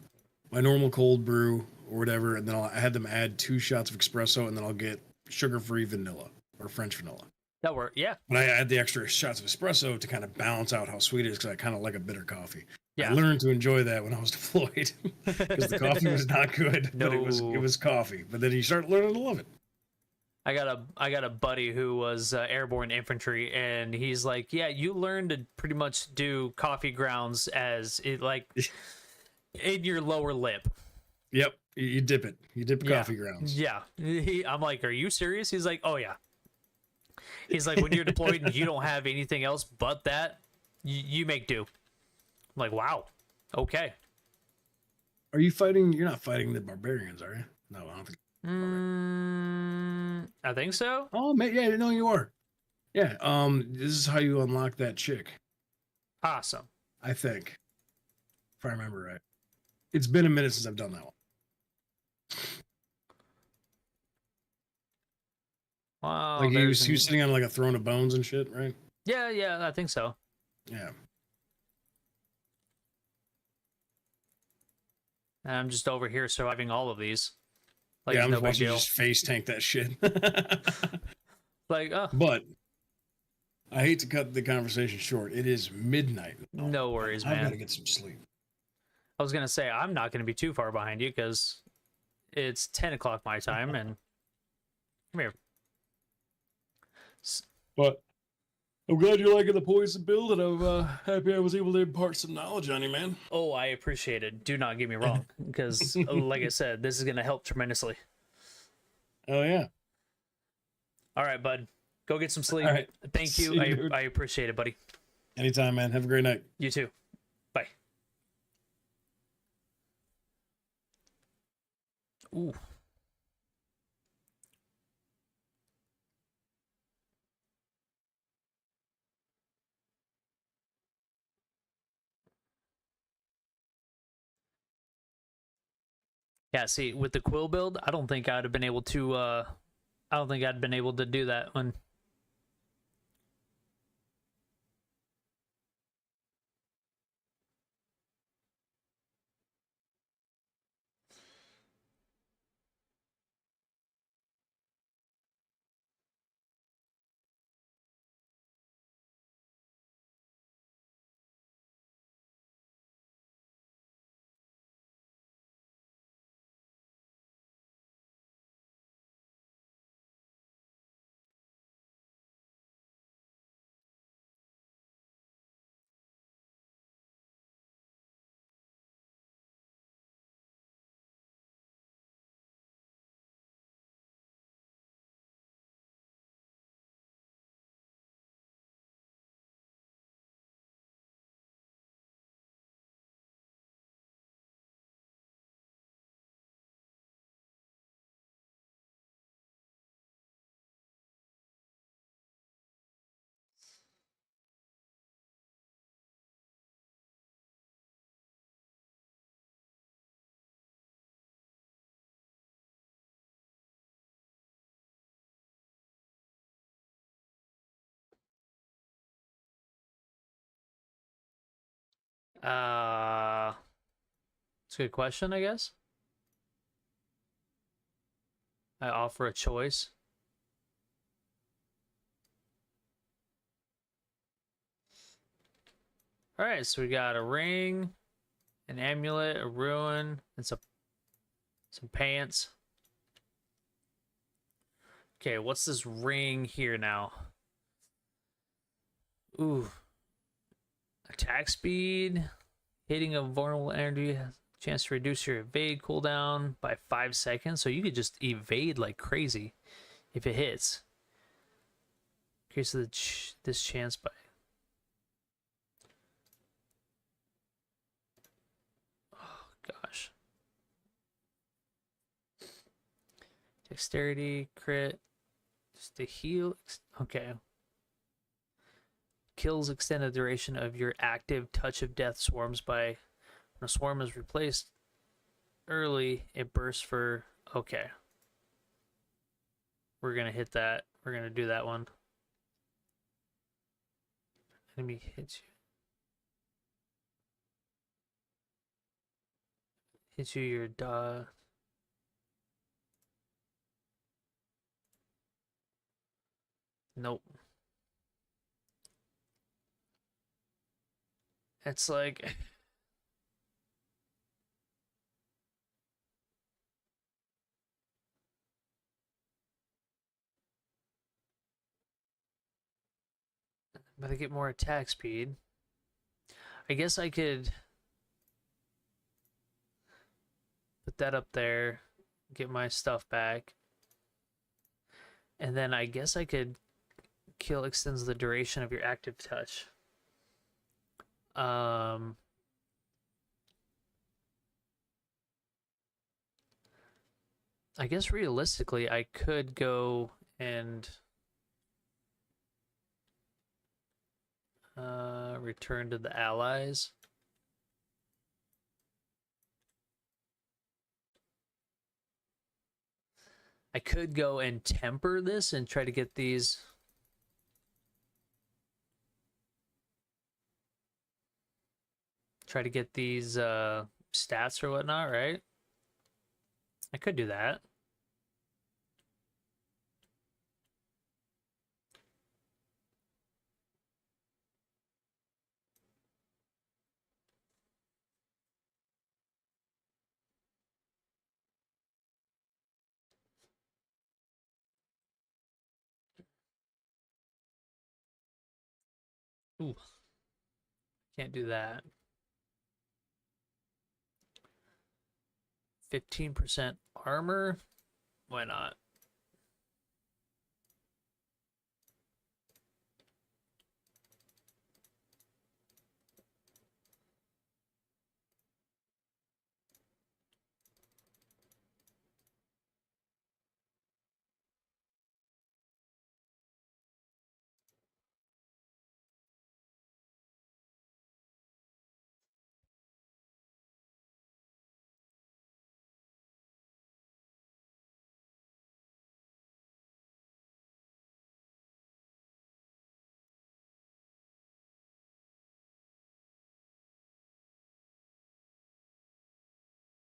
my normal cold brew or whatever, and then I had them add 2 shots of espresso, and then I'll get sugar-free vanilla or French vanilla. That worked, yeah. But I add the extra shots of espresso to kind of balance out how sweet it is because I kind of like a bitter coffee. Yeah. I learned to enjoy that when I was deployed because the coffee was not good, but it was coffee. But then you start learning to love it. I got a buddy who was airborne infantry, and he's like, yeah, you learn to pretty much do coffee grounds as it like in your lower lip. Yep, you dip it. You dip coffee grounds. Yeah. I'm like, are you serious? He's like, oh yeah. He's like, when you're deployed and you don't have anything else but that, you make do. I'm like, wow. Okay. Are you fighting? You're not fighting the barbarians, are you? No, I don't think. I think so. Oh, man, yeah, no, you are. Yeah. This is how you unlock that chick. Awesome. I think, if I remember right. It's been a minute since I've done that one. Wow. Like he was sitting on like a throne of bones and shit, right? Yeah, I think so. Yeah. And I'm just over here surviving all of these. Like, yeah, I'm no just big watching you deal. just face tank that shit. Like, oh. But I hate to cut the conversation short. It is midnight. No worries, man. I've got to get some sleep. I was gonna say I'm not gonna be too far behind you because it's 10 o'clock my time, and come here. But I'm glad you're liking the poison build, and I'm happy I was able to impart some knowledge on you, man. Oh, I appreciate it. Do not get me wrong, because like I said, this is gonna help tremendously. Oh yeah. All right, bud. Go get some sleep. All right. Thank you. See you, dude. I appreciate it, buddy. Anytime, man. Have a great night. You too. Bye. Ooh. Yeah, see, with the quill build, I don't think I'd have been able to I don't think I'd been able to do that one. It's a good question, I guess. I offer a choice. All right, so we got a ring, an amulet, a ruin, and some pants. Okay, what's this ring here now? Ooh. Attack speed. Hitting a vulnerable energy has a chance to reduce your evade cooldown by 5 seconds. So you could just evade like crazy if it hits. Increases this chance by... Oh, gosh. Dexterity, crit. Just to heal. Okay. Kills extend the duration of your active Touch of Death swarms by... When a swarm is replaced early, it bursts for... Okay. We're going to hit that. We're going to do that one. Enemy hits you. Hits you, your dot. Nope. It's like... But I get more attack speed. I guess I could put that up there, get my stuff back. And then I guess I could kill extends the duration of your active touch. I guess realistically I could go and return to the allies. I could go and temper this and try to get these. Try to get these stats or whatnot, right? I could do that. Ooh, can't do that. 15% armor? Why not?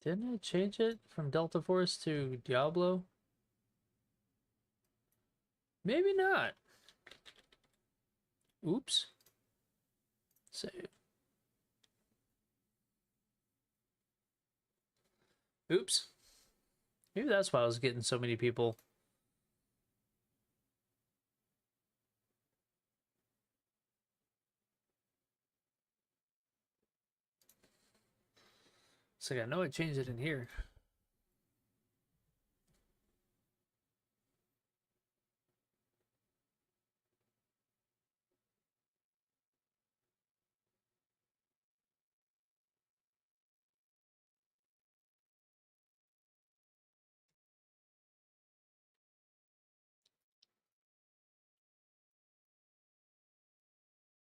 Didn't it change it from Delta Force to Diablo? Maybe not. Oops. Save. Oops. Maybe that's why I was getting so many people. It's like I know I changed it in here.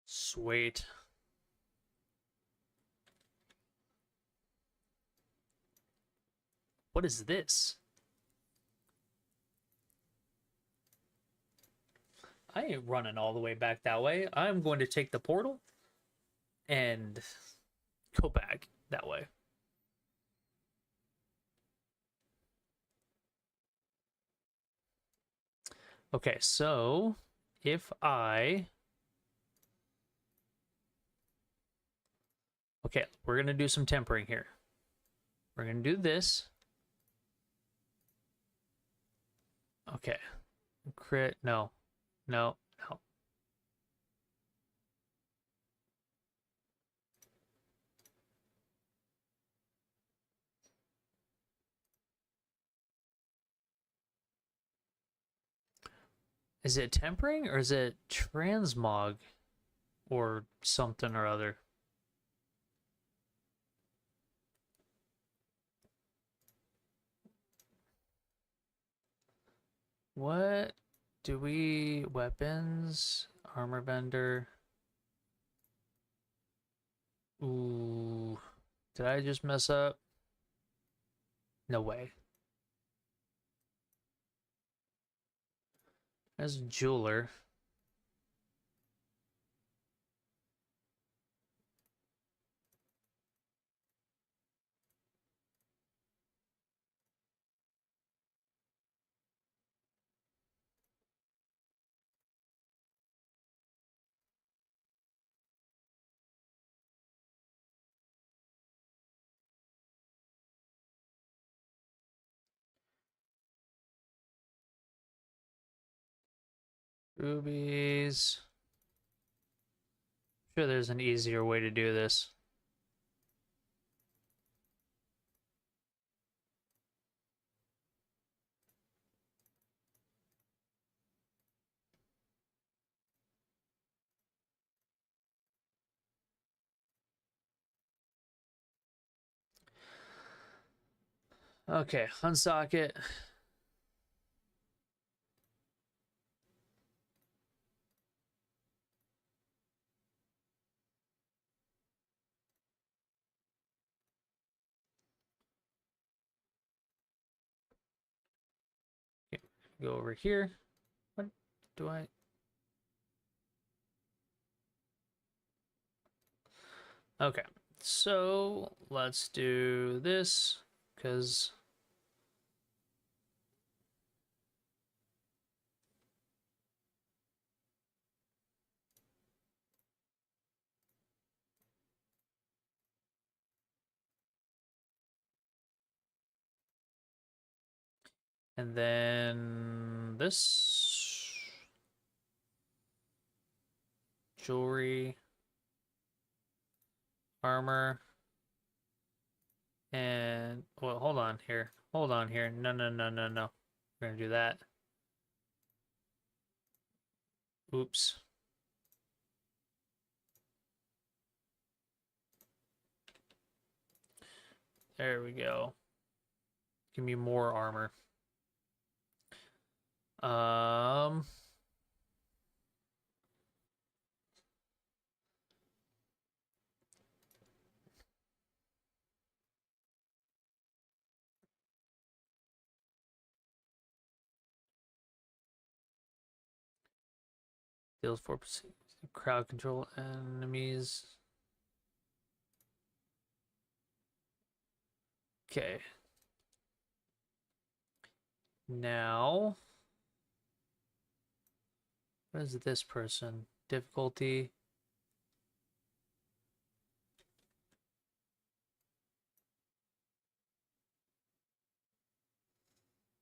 Sweet. What is this? I ain't running all the way back that way. I'm going to take the portal and go back that way. Okay, so if I... Okay, we're going to do some tempering here. We're going to do this. Okay. Crit, no. No, no. Is it tempering or is it transmog or something or other? What do we... Weapons, armor vendor. Ooh, did I just mess up? No way. There's a jeweler. Rubies. Sure, there's an easier way to do this. Okay, unsocket. Okay, go over here. What do I... Okay, so let's do this, because... And then this... Jewelry. Armor. And... Well, hold on here. Hold on here. No, no, no, no, no. We're gonna do that. Oops. There we go. Give me more armor. Um... Deals 4% crowd control enemies. Okay. Now, what is this person? Difficulty.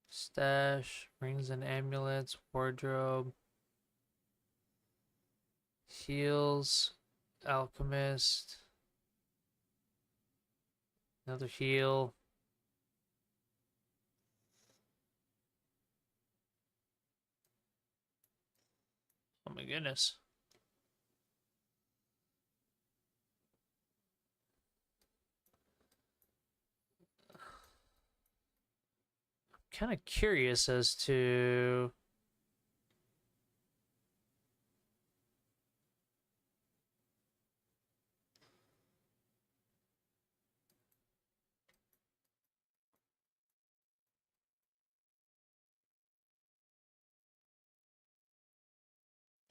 Stash, rings and amulets, wardrobe, heals, alchemist, another heal. Oh my goodness. Kind of curious as to...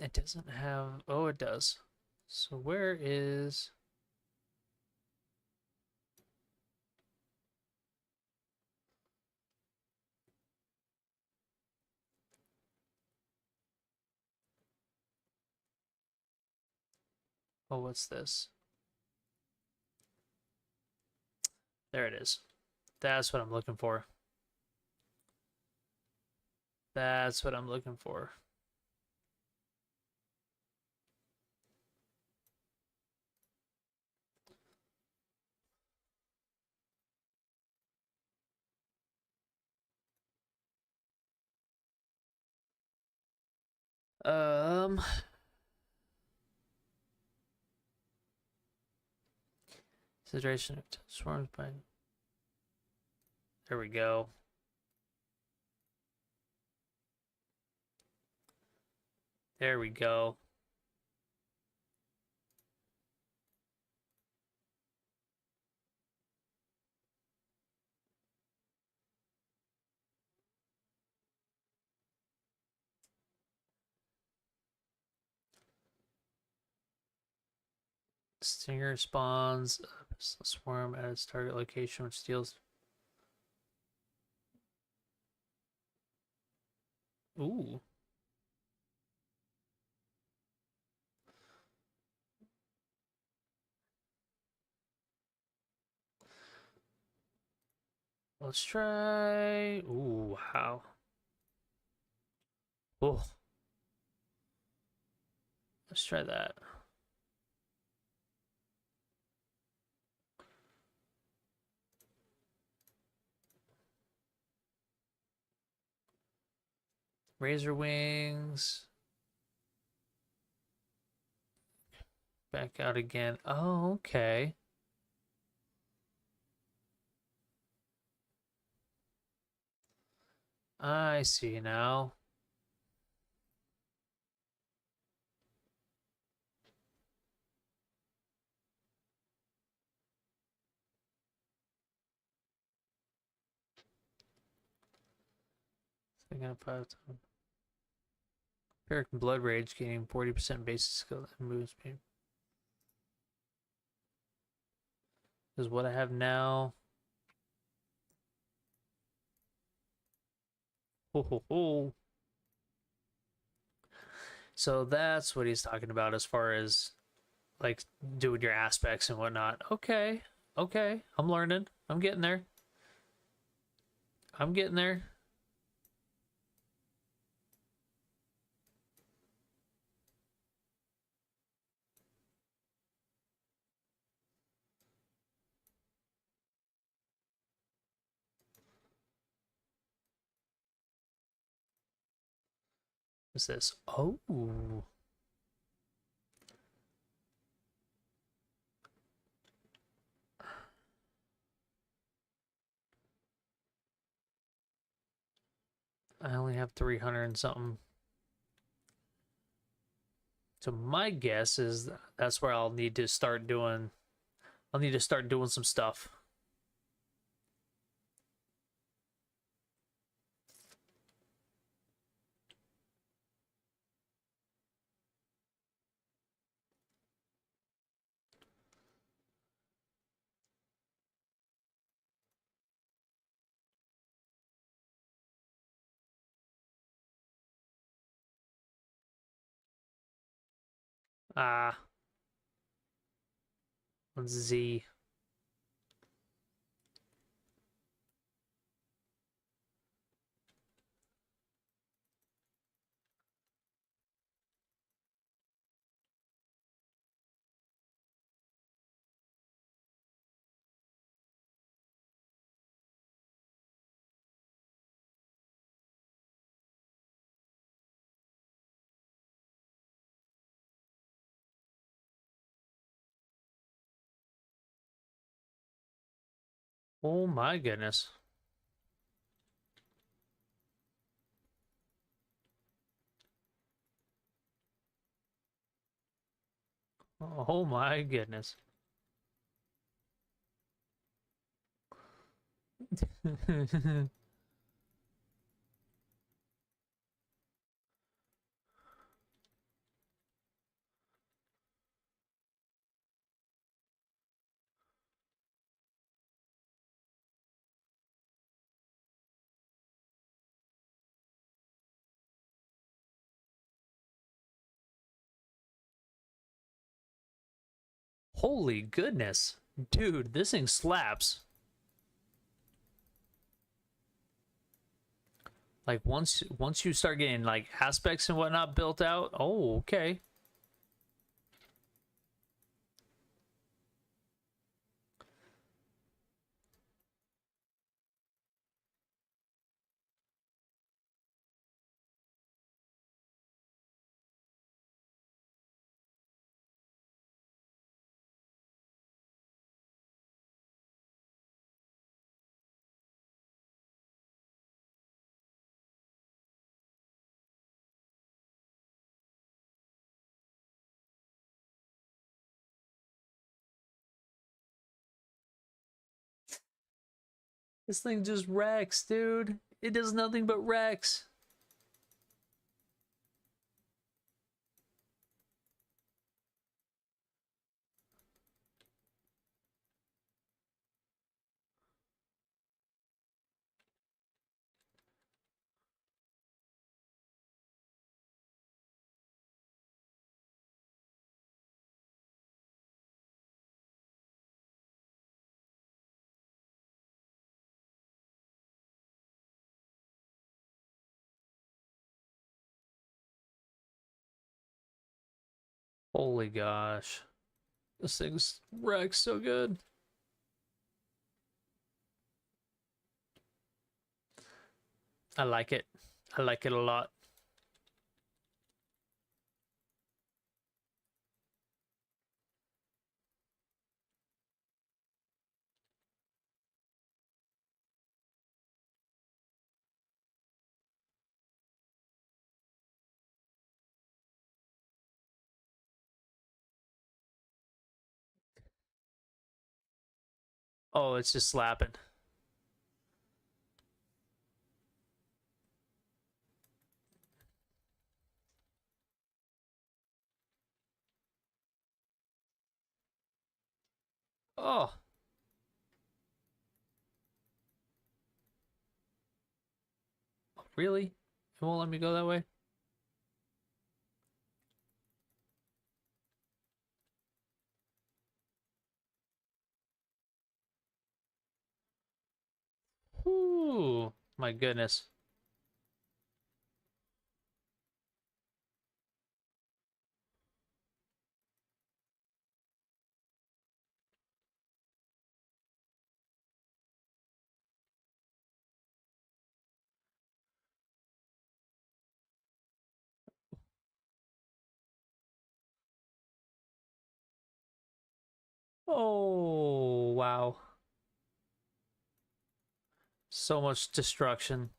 It doesn't have... Oh, it does. So where is... Oh, what's this? There it is. That's what I'm looking for. That's what I'm looking for. Um, Situation of swarms by. There we go. There we go. Stinger spawns a swarm at its target location, which deals. Ooh. Let's try. Ooh, wow. Oh, let's try that. Razor wings. Back out again. Oh, okay. I see now. American Blood Rage gaining 40% basic skill and movement speed. Is what I have now. Ho ho ho. So that's what he's talking about as far as like doing your aspects and whatnot. Okay. Okay. I'm learning. I'm getting there. I'm getting there. What's this? Oh. I only have 300 and something. So my guess is that's where I'll need to start doing. I'll need to start doing some stuff. Ah, Z. Oh my goodness. Oh my goodness. Holy goodness. Dude, this thing slaps. Like once you start getting like aspects and whatnot built out, oh, okay. This thing just wrecks, dude. It does nothing but wrecks. Holy gosh. This thing's wrecks so good. I like it. I like it a lot. Oh, it's just slapping. Oh. Really? It won't let me go that way? Ooh, my goodness. Oh, wow. So much destruction.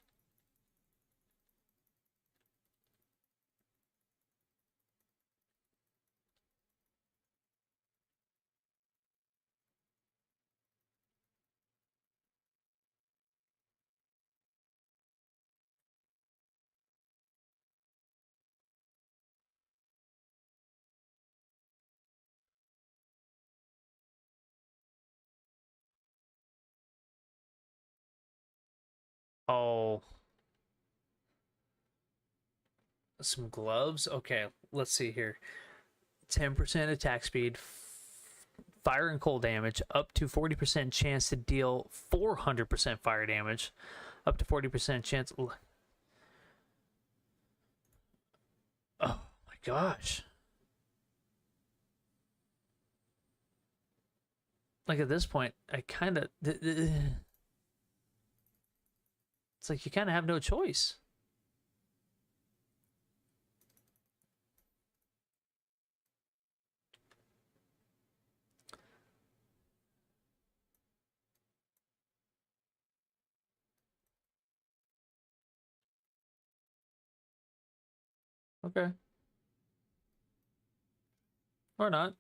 Oh, some gloves? Okay, let's see here. 10% attack speed, fire and cold damage, up to 40% chance to deal 400% fire damage, up to 40% chance. Oh my gosh. Like at this point, I kind of. It's like you kind of have no choice. Okay. Or not.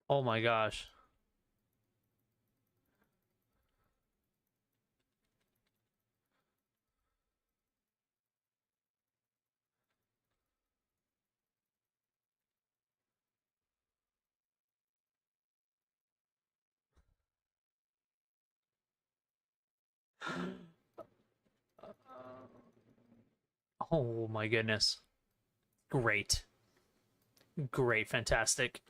Oh my gosh. Oh my goodness. Great. Great, fantastic.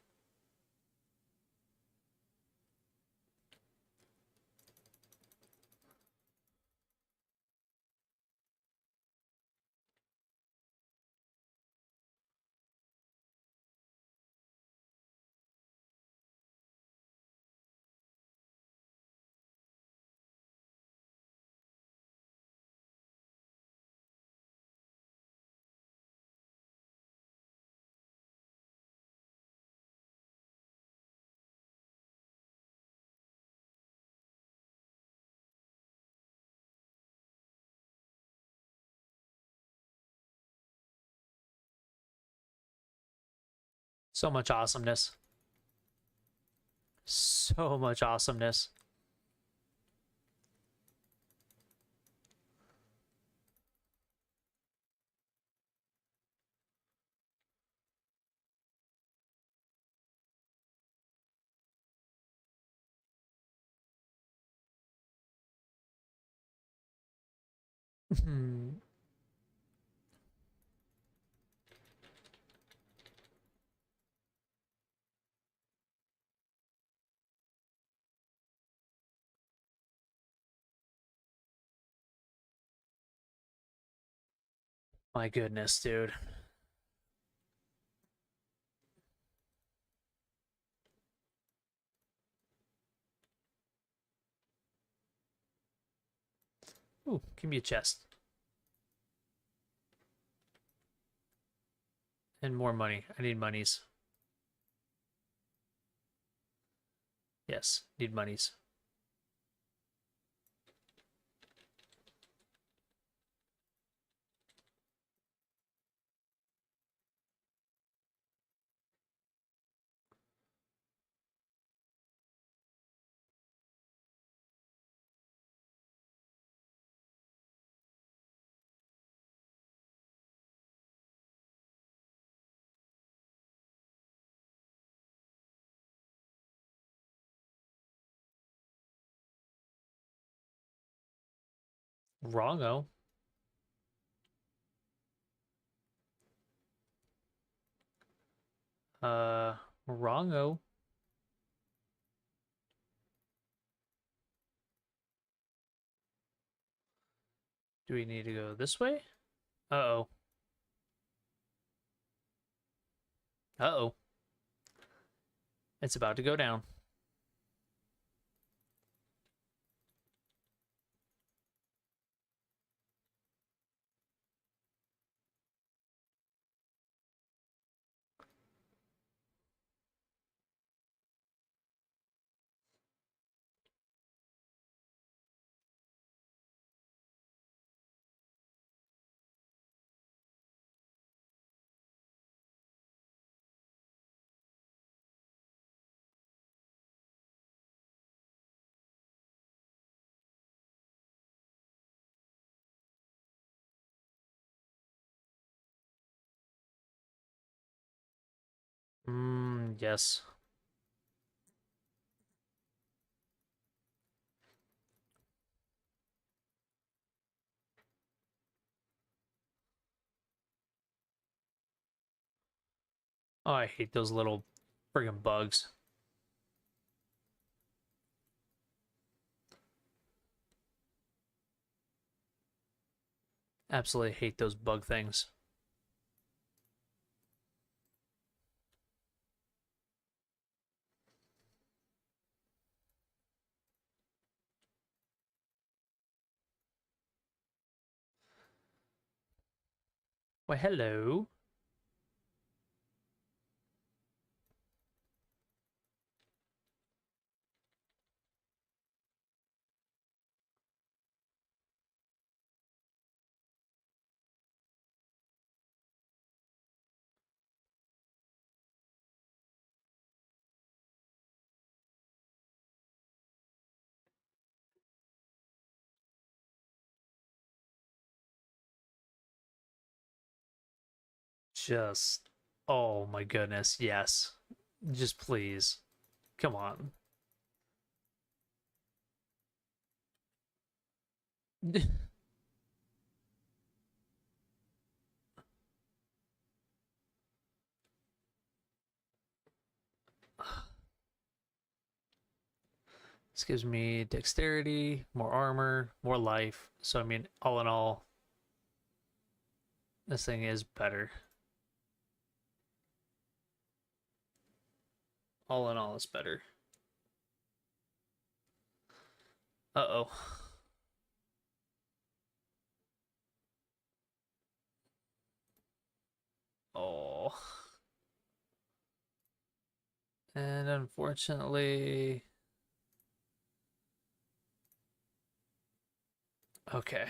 So much awesomeness. So much awesomeness. My goodness, dude. Ooh, give me a chest. And more money. I need monies. Yes, need monies. Wrongo. Wrongo. Do we need to go this way? Uh-oh. Uh-oh. It's about to go down. Yes. Oh, I hate those little friggin' bugs. Absolutely hate those bug things. Why, hello. Just, oh my goodness, yes. Just please. Come on. This gives me dexterity, more armor, more life. So, I mean, all in all, this thing is better. All in all, it's better. Uh-oh. Oh. And unfortunately... Okay.